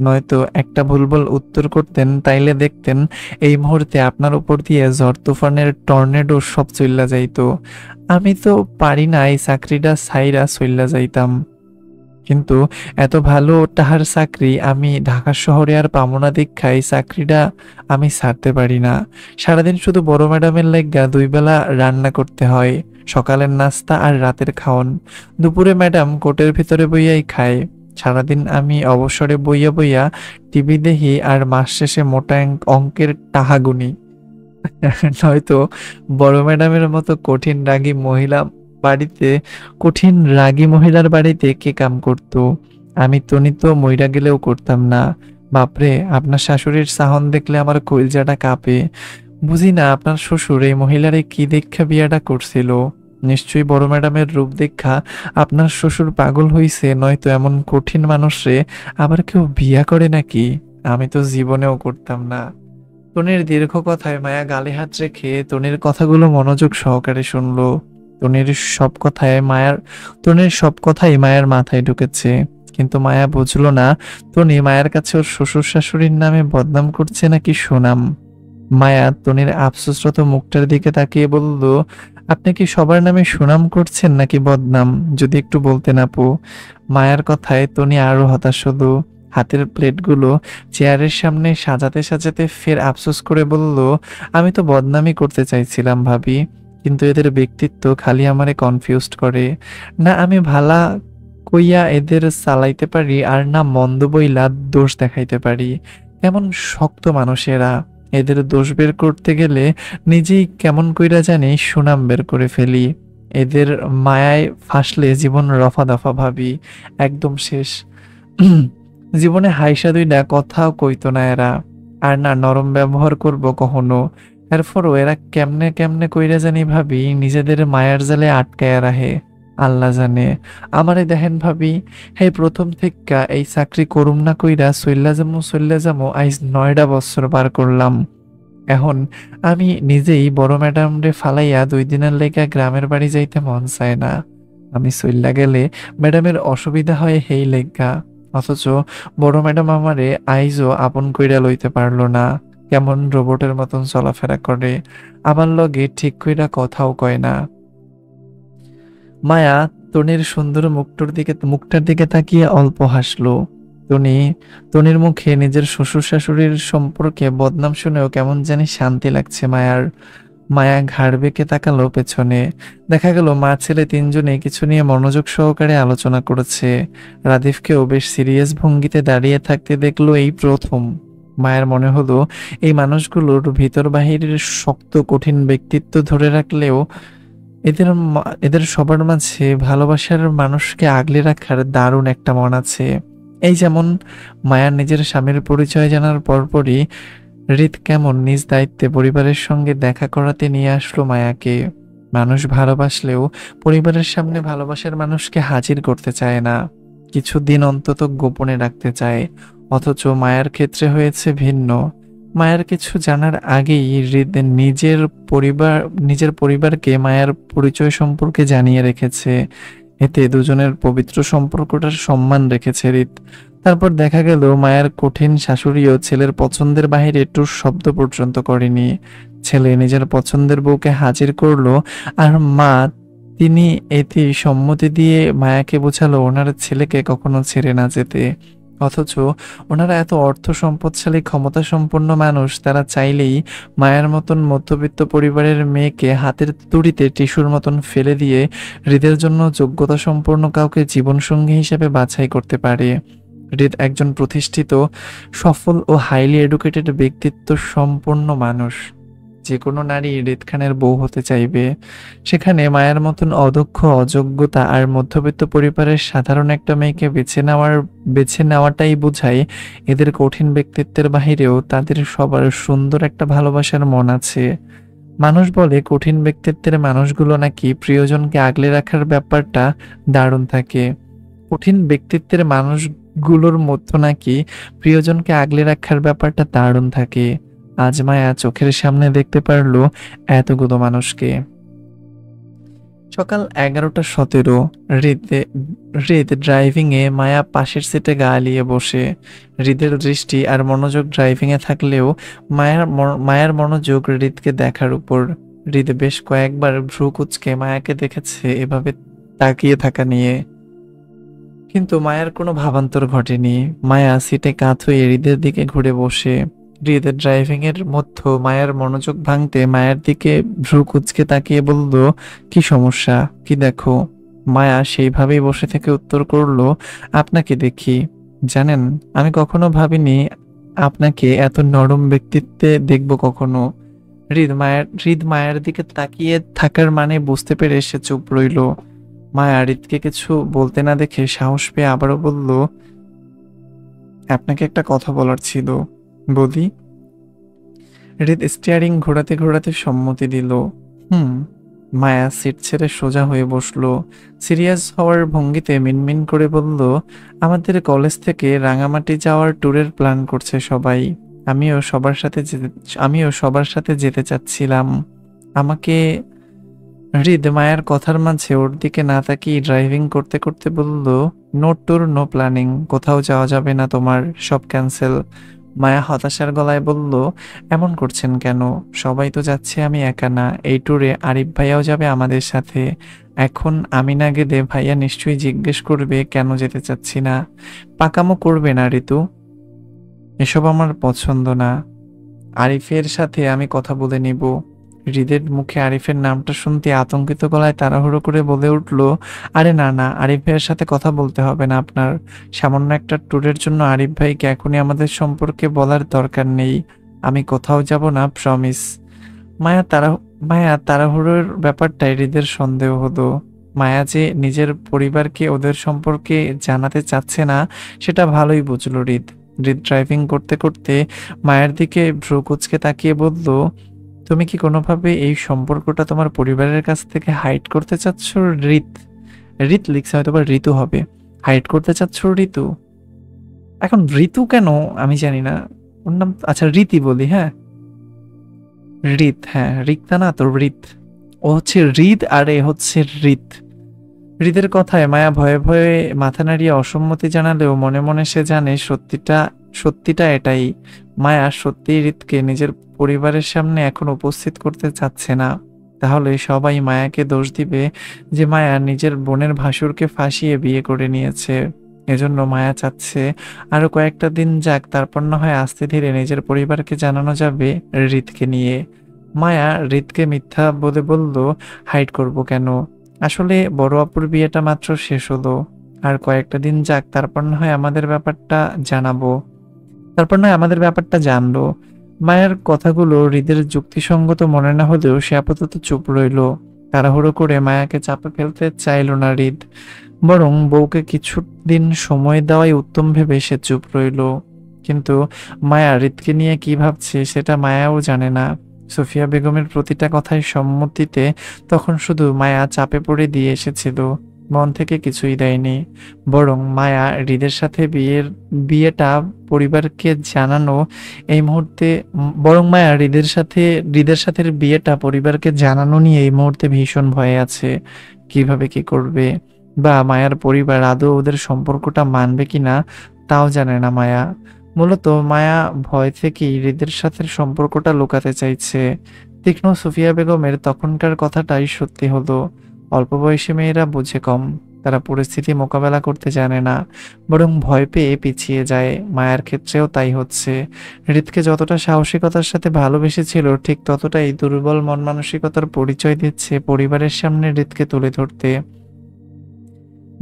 Speaker 1: নয়তো একটা ভুলভাল উত্তর করতেন, তাইলে দেখতেন এই মুহূর্তে আপনার উপর দিয়ে ঝড় তুফানের টর্নেডো সব চইল্লা যাইতো। আমি তো পারি না এই চাকরিটা ছাইরা চইল্লা যাইতাম, কিন্তু এত ভালো টাহার চাকরি আমি ঢাকা শহরে আর পাবো না দীক্ষা এই চাকরিটা আমি ছাড়তে পারি না। সারাদিন শুধু বড় ম্যাডামের লাইগা 2 বেলা রান্না করতে হয়, সকালের নাস্তা আর রাতের খাওন। দুপুরে ম্যাডাম কোটের ভিতরে বইয়াই খায়। সারাদিন আমি অবসরে বইয়া বইয়া টিভি দেখি আর মাস শেষে মোটা অঙ্কের টাহা গুনি। নয়তো বড় ম্যাডামের মতো কঠিন রাগী মহিলার বাড়িতে কে কাম করতো? আমি তনি তো মইরা গেলেও করতাম না। বাপরে, আপনার শাশুড়ির সাহন দেখলে আমার কলিজাটা কাঁপে। বুঝি না আপনার শ্বশুর এই মহিলারে কি দেখা বিয়াটা করছিল। নিশ্চয়ই বড় ম্যাডামের রূপ দেখা আপনার শ্বশুর পাগল হইছে, নয়তো এমন কঠিন মানুষরে আবার কেউ বিয়া করে নাকি? আমি তো জীবনেও করতাম না। টনির দীর্ঘ কথায় মায়া গালে হাত রেখে টনির কথাগুলো মনোযোগ সহকারে শুনলো। টনির সব কথাই মায়ের মাথায় ঢুকেছে, কিন্তু মায়া বুঝলো না টনি মায়ের কাছে ওর শ্বশুর শাশুড়ির নামে বদনাম করছে নাকি সুনাম। মায়া টনির আফসোসরত মুখটার দিকে তাকিয়ে বলল, আপনি কি সবার নামে সুনাম করছেন নাকি বদনাম, যদি একটু বলতেন আপু। মায়ার কথায় টনি আরো হতাশ হলো। হাতের প্লেটগুলো চেয়ারের সামনে সাজাতে সাজাতে ফের আফসোস করে বলল, আমি তো বদনামই করতে চাইছিলাম ভাবি, কিন্তু এদের ব্যক্তিত্ব খালি আমারে কনফিউজড করে। না আমি ভালা কইয়া এদের চালাইতে পারি, আর না মন্দ বইলা দোষ দেখাইতে পারি। কেমন শক্ত মানুষেরা, এদের দোষ বের করতে গেলে নিজেই কেমন কইরা জানি সুনাম বের করে ফেলি। এদের মায়ায় ফাঁসলে জীবন রফা দফা ভাবি, একদম শেষ। জীবনে হাইসা দুইটা কথাও কইতো না এরা, আর না নরম ব্যবহার করব কখনো। এরপরও এরা কেমনে কেমনে কইরা জানি ভাবি নিজেদের মায়ার জালে আটকায়া রাহে। আল্লাহ জানে। আমারে দেখেন ভাবি, হে প্রথম থেক্কা এই চাকরি করুম না কইরা চইল্লা যামু আইজ 9টা বছর পার করলাম। এখন আমি নিজেই বড় ম্যাডাম রে ফালাইয়া 2 দিনের লেগা গ্রামের বাড়ি যাইতে মন চায় না। আমি চইল্লা গেলে ম্যাডামের অসুবিধা হয় হেই লেগা, অথচ বড় ম্যাডাম আমারে আইজও আপন কইরা লইতে পারলো না। কেমন রোবটের মতন চলাফেরা করে, আমার লগে ঠিক কইরা কথাও কয় না। মায়া টনির সুন্দর মুখটার দিকে তাকিয়ে অল্প হাসলো। টনির মুখে নিজের শ্বশুর শাশুড়ির সম্পর্কে বদনাম শুনেও কেমন জানি শান্তি লাগছে মায়ার। মায়া ঘাড় বেঁকে তাকালো পেছনে। দেখা গেল মা ছেলে 3জনে কিছু নিয়ে মনোযোগ সহকারে আলোচনা করেছে। রাদিফকেও বেশ সিরিয়াস ভঙ্গিতে দাঁড়িয়ে থাকতে দেখলো এই প্রথম। মায়ের মনে হলো এই মানুষগুলোর ভিতর বাহিরের শক্ত কঠিন ব্যক্তিত্ব ধরে রাখলেও এদের সবার মাঝে ভালোবাসার মানুষকে আগলে রাখার দারুণ একটা মন আছে। এই যেমন মায়ার নিজের স্বামীর পরিচয় জানার পরপরই হৃদ কেমন নিজ দায়িত্বে পরিবারের সঙ্গে দেখা করাতে নিয়ে আসলো মায়াকে। মানুষ ভালোবাসলেও পরিবারের সামনে ভালোবাসার মানুষকে হাজির করতে চায় না, কিছুদিন অন্তত গোপনে রাখতে চায়। অথচ মায়ার ক্ষেত্রে হয়েছে ভিন্ন। মায়ার কিছু জানার আগেই হৃদ নিজের পরিবারকে মায়ার পরিচয় সম্পর্কে জানিয়ে রেখেছে। এতে দুজনের পবিত্র সম্পর্কটার সম্মান রেখেছে হৃদ। তারপর দেখা গেল মায়ের কঠিন শাশুড়িও ছেলের পছন্দের বাহিরে টুস শব্দ পর্যন্ত করেনি। ছেলে নিজের পছন্দের বউকে হাজির করলো, আর মা তিনি এতে সম্মতি দিয়ে মায়াকে বোঝালো ওনার ছেলেকে কখনো ছেড়ে না যেতে। অথচ ওনারা এত অর্থ সম্পদশালী ক্ষমতা সম্পন্ন মানুষ, তারা চাইলেই মায়ের মতন মধ্যবিত্ত পরিবারের মেয়েকে হাতের তুড়িতে টিস্যুর মতন ফেলে দিয়ে হৃদের জন্য যোগ্যতা সম্পন্ন কাউকে জীবনসঙ্গী হিসেবে বাছাই করতে পারে। হৃদ একজন প্রতিষ্ঠিত, সফল ও হাইলি এডুকেটেড ব্যক্তিত্ব সম্পন্ন মানুষ। যে কোনো নারী হৃদ খানের বউ হতে চাইবে। সেখানে মায়ের মতন অদক্ষ, অযোগ্যতা আর মধ্যবিত্ত পরিবারের সাধারণ একটা মেয়েকে বেছে নেওয়াটাই বোঝায় এদের কঠিন ব্যক্তিত্বের বাহিরেও তাদের সবার সুন্দর একটা ভালোবাসার মন আছে। মানুষ বলে কঠিন ব্যক্তিত্বের মানুষগুলো নাকি প্রিয়জনকে আগলে রাখার ব্যাপারটা দারুণ থাকে। কঠিন ব্যক্তিত্বের মানুষগুলোর মধ্যে নাকি প্রিয়জনকে আগলে রাখার ব্যাপারটা দারুণ থাকে। আজ মায়া চোখের সামনে দেখতে পারলো এতগুলো মানুষকে। সকাল 11:17। হৃদ ড্রাইভিং এ, মায়া পাশের সিটে গা এলিয়ে বসে। হৃদের দৃষ্টি আর মনোযোগ ড্রাইভিং এ থাকলেও মায়ার মনোযোগ হৃদকে দেখার উপর। হৃদ বেশ কয়েকবার ভ্রু কুঁচকে মায়াকে দেখেছে এভাবে তাকিয়ে থাকা নিয়ে, কিন্তু মায়ার কোনো ভাবান্তর ঘটেনি। মায়া সিটে কাত হয়ে হৃদের দিকে ঘুরে বসে। হৃদের ড্রাইভিং এর মধ্যে মায়ের মনোযোগ ভাঙতে মায়ের দিকে ভ্রু কুঁচকে তাকিয়ে বলল, কি সমস্যা, কি দেখো? মায়া সেইভাবেই বসে থেকে উত্তর করলো, আপনাকে দেখি। জানেন, আমি কখনো ভাবিনি আপনাকে এত নরম ব্যক্তিত্বে দেখব কখনো। হৃদ মায়ের দিকে তাকিয়ে থাকার মানে বুঝতে পেরে সে চুপ রইল। মায়া হৃদকে কিছু বলতে না দেখে সাহস পেয়ে আবারও বলল, আপনাকে একটা কথা বলার ছিল। বলি। হৃদ স্টিয়ারিং ঘোরাতে ঘোরাতে সম্মতি দিল। হুম। মায়া সিট ছেড়ে সোজা হয়ে বসলো। সিরিয়াস হওয়ার ভঙ্গিতে মিনমিন করে বলল, আমাদের কলেজ থেকে রাঙামাটি যাওয়ার ট্যুরের প্ল্যান করছে সবাই। আমিও সবার সাথে যেতে চাচ্ছিলাম। আমাকে। হৃদ মায়ের কথার মাঝে ওর দিকে না তাকিয়ে ড্রাইভিং করতে করতে বলল, নো ট্যুর, নো প্ল্যানিং, কোথাও যাওয়া যাবে না তোমার, সব ক্যান্সেল। মায়া হতাশার গলায় বলল, এমন করছেন কেন? সবাই তো যাচ্ছে, আমি একা না। এই ট্যুরে আরিফ ভাইয়াও যাবে আমাদের সাথে। এখন আমি না গেলে ভাইয়া নিশ্চয়ই জিজ্ঞেস করবে কেন যেতে চাচ্ছি না। পাকামো করবে না ঋতু, এসব আমার পছন্দ না। আরিফের সাথে আমি কথা বলে নিব। হৃদের মুখে আরিফের নামটা শুনতে আতঙ্কিত গলায় তাড়াহুড়ো করে বলে উঠল, আরে না না, আরিফ ভাইয়ের সাথে কথা বলতে হবে না আপনার। সামান্য একটা ট্যুরের জন্য আরিফ ভাইকে এখনই আমাদের সম্পর্কে বলার দরকার নেই। আমি কোথাও যাব না, প্রমিস। মায়া তাড়াহুড়োর ব্যাপারটাই হৃদের সন্দেহ হলো। মায়া যে নিজের পরিবারকে ওদের সম্পর্কে জানাতে চাচ্ছে না, সেটা ভালোই বুঝলো হৃদ। ড্রাইভিং করতে করতে মায়ের দিকে ভ্রু কুঁচকে তাকিয়ে বলল, তুমি কি কোনোভাবে এই সম্পর্কটা তোমার পরিবারের কাছ থেকে হাইড করতে চাচ্ছ ঋত লিখছে, হয়তো বা ঋতু হবে। হাইড করতে চাচ্ছ ঋতু? এখন ঋতু কেন আমি জানি না। ওর নাম আচ্ছা রীতি বলি, হ্যাঁ ঋত, হ্যাঁ রিক্তা না তো ঋত। ও হচ্ছে হৃদ আর এ হচ্ছে ঋত। হৃদের কথায় মায়া ভয়ে ভয়ে মাথা নাড়িয়ে অসম্মতি জানালেও মনে মনে সে জানে সত্যিটা এটাই। মায়া সত্যিই হৃদকে নিজের পরিবারের সামনে এখন উপস্থিত করতে চাচ্ছে না। তাহলে সবাই মায়াকে দোষ দিবে যে মায়া নিজের বোনের ভাসুরকে ফাঁসিয়ে বিয়ে করে নিয়েছে। এজন্য মায়া চাচ্ছে আরো কয়েকটা দিন যাক, তারপর না হয় আস্তে ধীরে নিজের পরিবারকে জানানো যাবে হৃদকে নিয়ে। মায়া হৃদকে মিথ্যা বলে বলল, হাইড করব কেন? আসলে বড় আপুর বিয়েটা মাত্র শেষ হলো, আর কয়েকটা দিন যাক, তারপর না হয় আমাদের ব্যাপারটা জানাবো। তারপর নয় আমাদের ব্যাপারটা জানলো। মায়ের কথাগুলো হৃদের যুক্তিসঙ্গত মনে না হলেও সে আপাতত চুপ রইল। তাড়াহুড়ো করে মায়াকে চাপে ফেলতে চাইল না হৃদ, বরং বউকে কিছুদিন সময় দেওয়াই উত্তম ভেবে সে চুপ রইল। কিন্তু মায়া হৃদকে নিয়ে কি ভাবছে সেটা মায়াও জানে না। সুফিয়া বেগমের প্রতিটা কথায় সম্মতিতে তখন শুধু মায়া চাপে পড়ে দিয়ে এসেছিল, মন থেকে কিছুই দেয়নি। বরং মায়া হৃদের সাথে বিয়েটা পরিবারকে জানানো এই মুহূর্তে বরং মায়া হৃদের সাথে বিয়েটা পরিবারকে জানানো নিয়ে এই মুহূর্তে ভীষণ ভয়ে আছে। কিভাবে কি করবে, বা মায়ার পরিবার আদৌ ওদের সম্পর্কটা মানবে কিনা তাও জানে না মায়া। মূলত মায়া ভয় থেকেই হৃদের সাথে সম্পর্কটা লুকাতে চাইছে। তীক্ষ্ণ সুফিয়া বেগমের তখনকার কথাটাই সত্যি হলো। অল্প বয়সী মেয়েরা বোঝে কম, তারা পরিস্থিতি মোকাবেলা করতে জানে না, বরং ভয় পেয়ে পিছিয়ে যায়। মায়ার ক্ষেত্রেও তাই হচ্ছে। হৃদকে যতটা সাহসিকতার সাথে ভালোবেসেছিল, ঠিক ততটাই দুর্বল মন মানসিকতার পরিচয় দিচ্ছে পরিবারের সামনে হৃদকে তুলে ধরতে।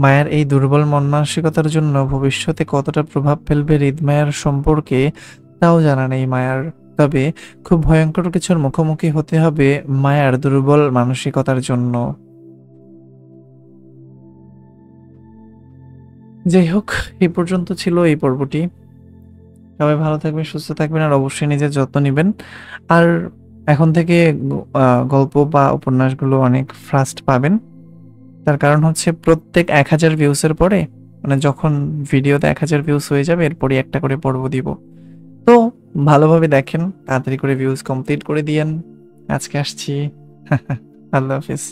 Speaker 1: মায়ের এই দুর্বল মন মানসিকতার জন্য ভবিষ্যতে কতটা প্রভাব ফেলবে হৃদ মায়ার সম্পর্কে তাও জানা নেই মায়ার। তবে খুব ভয়ঙ্কর কিছুর মুখোমুখি হতে হবে মায়ার দুর্বল মানসিকতার জন্য। যাই হোক, এই পর্যন্ত ছিল এই পর্বটি। সবাই ভালো থাকবেন, সুস্থ থাকবেন, আর অবশ্যই নিজের যত্ন নেবেন। আর এখন থেকে গল্প বা উপন্যাসগুলো অনেক ফাস্ট পাবেন। তার কারণ হচ্ছে প্রত্যেক 1000 ভিউসের পরে, মানে যখন ভিডিওতে 1000 ভিউস হয়ে যাবে এরপরই একটা করে পর্ব দিব। তো ভালোভাবে দেখেন, তাড়াতাড়ি করে ভিউজ কমপ্লিট করে দিয়েন। আজকে আসছি। আল্লাহ হাফিজ।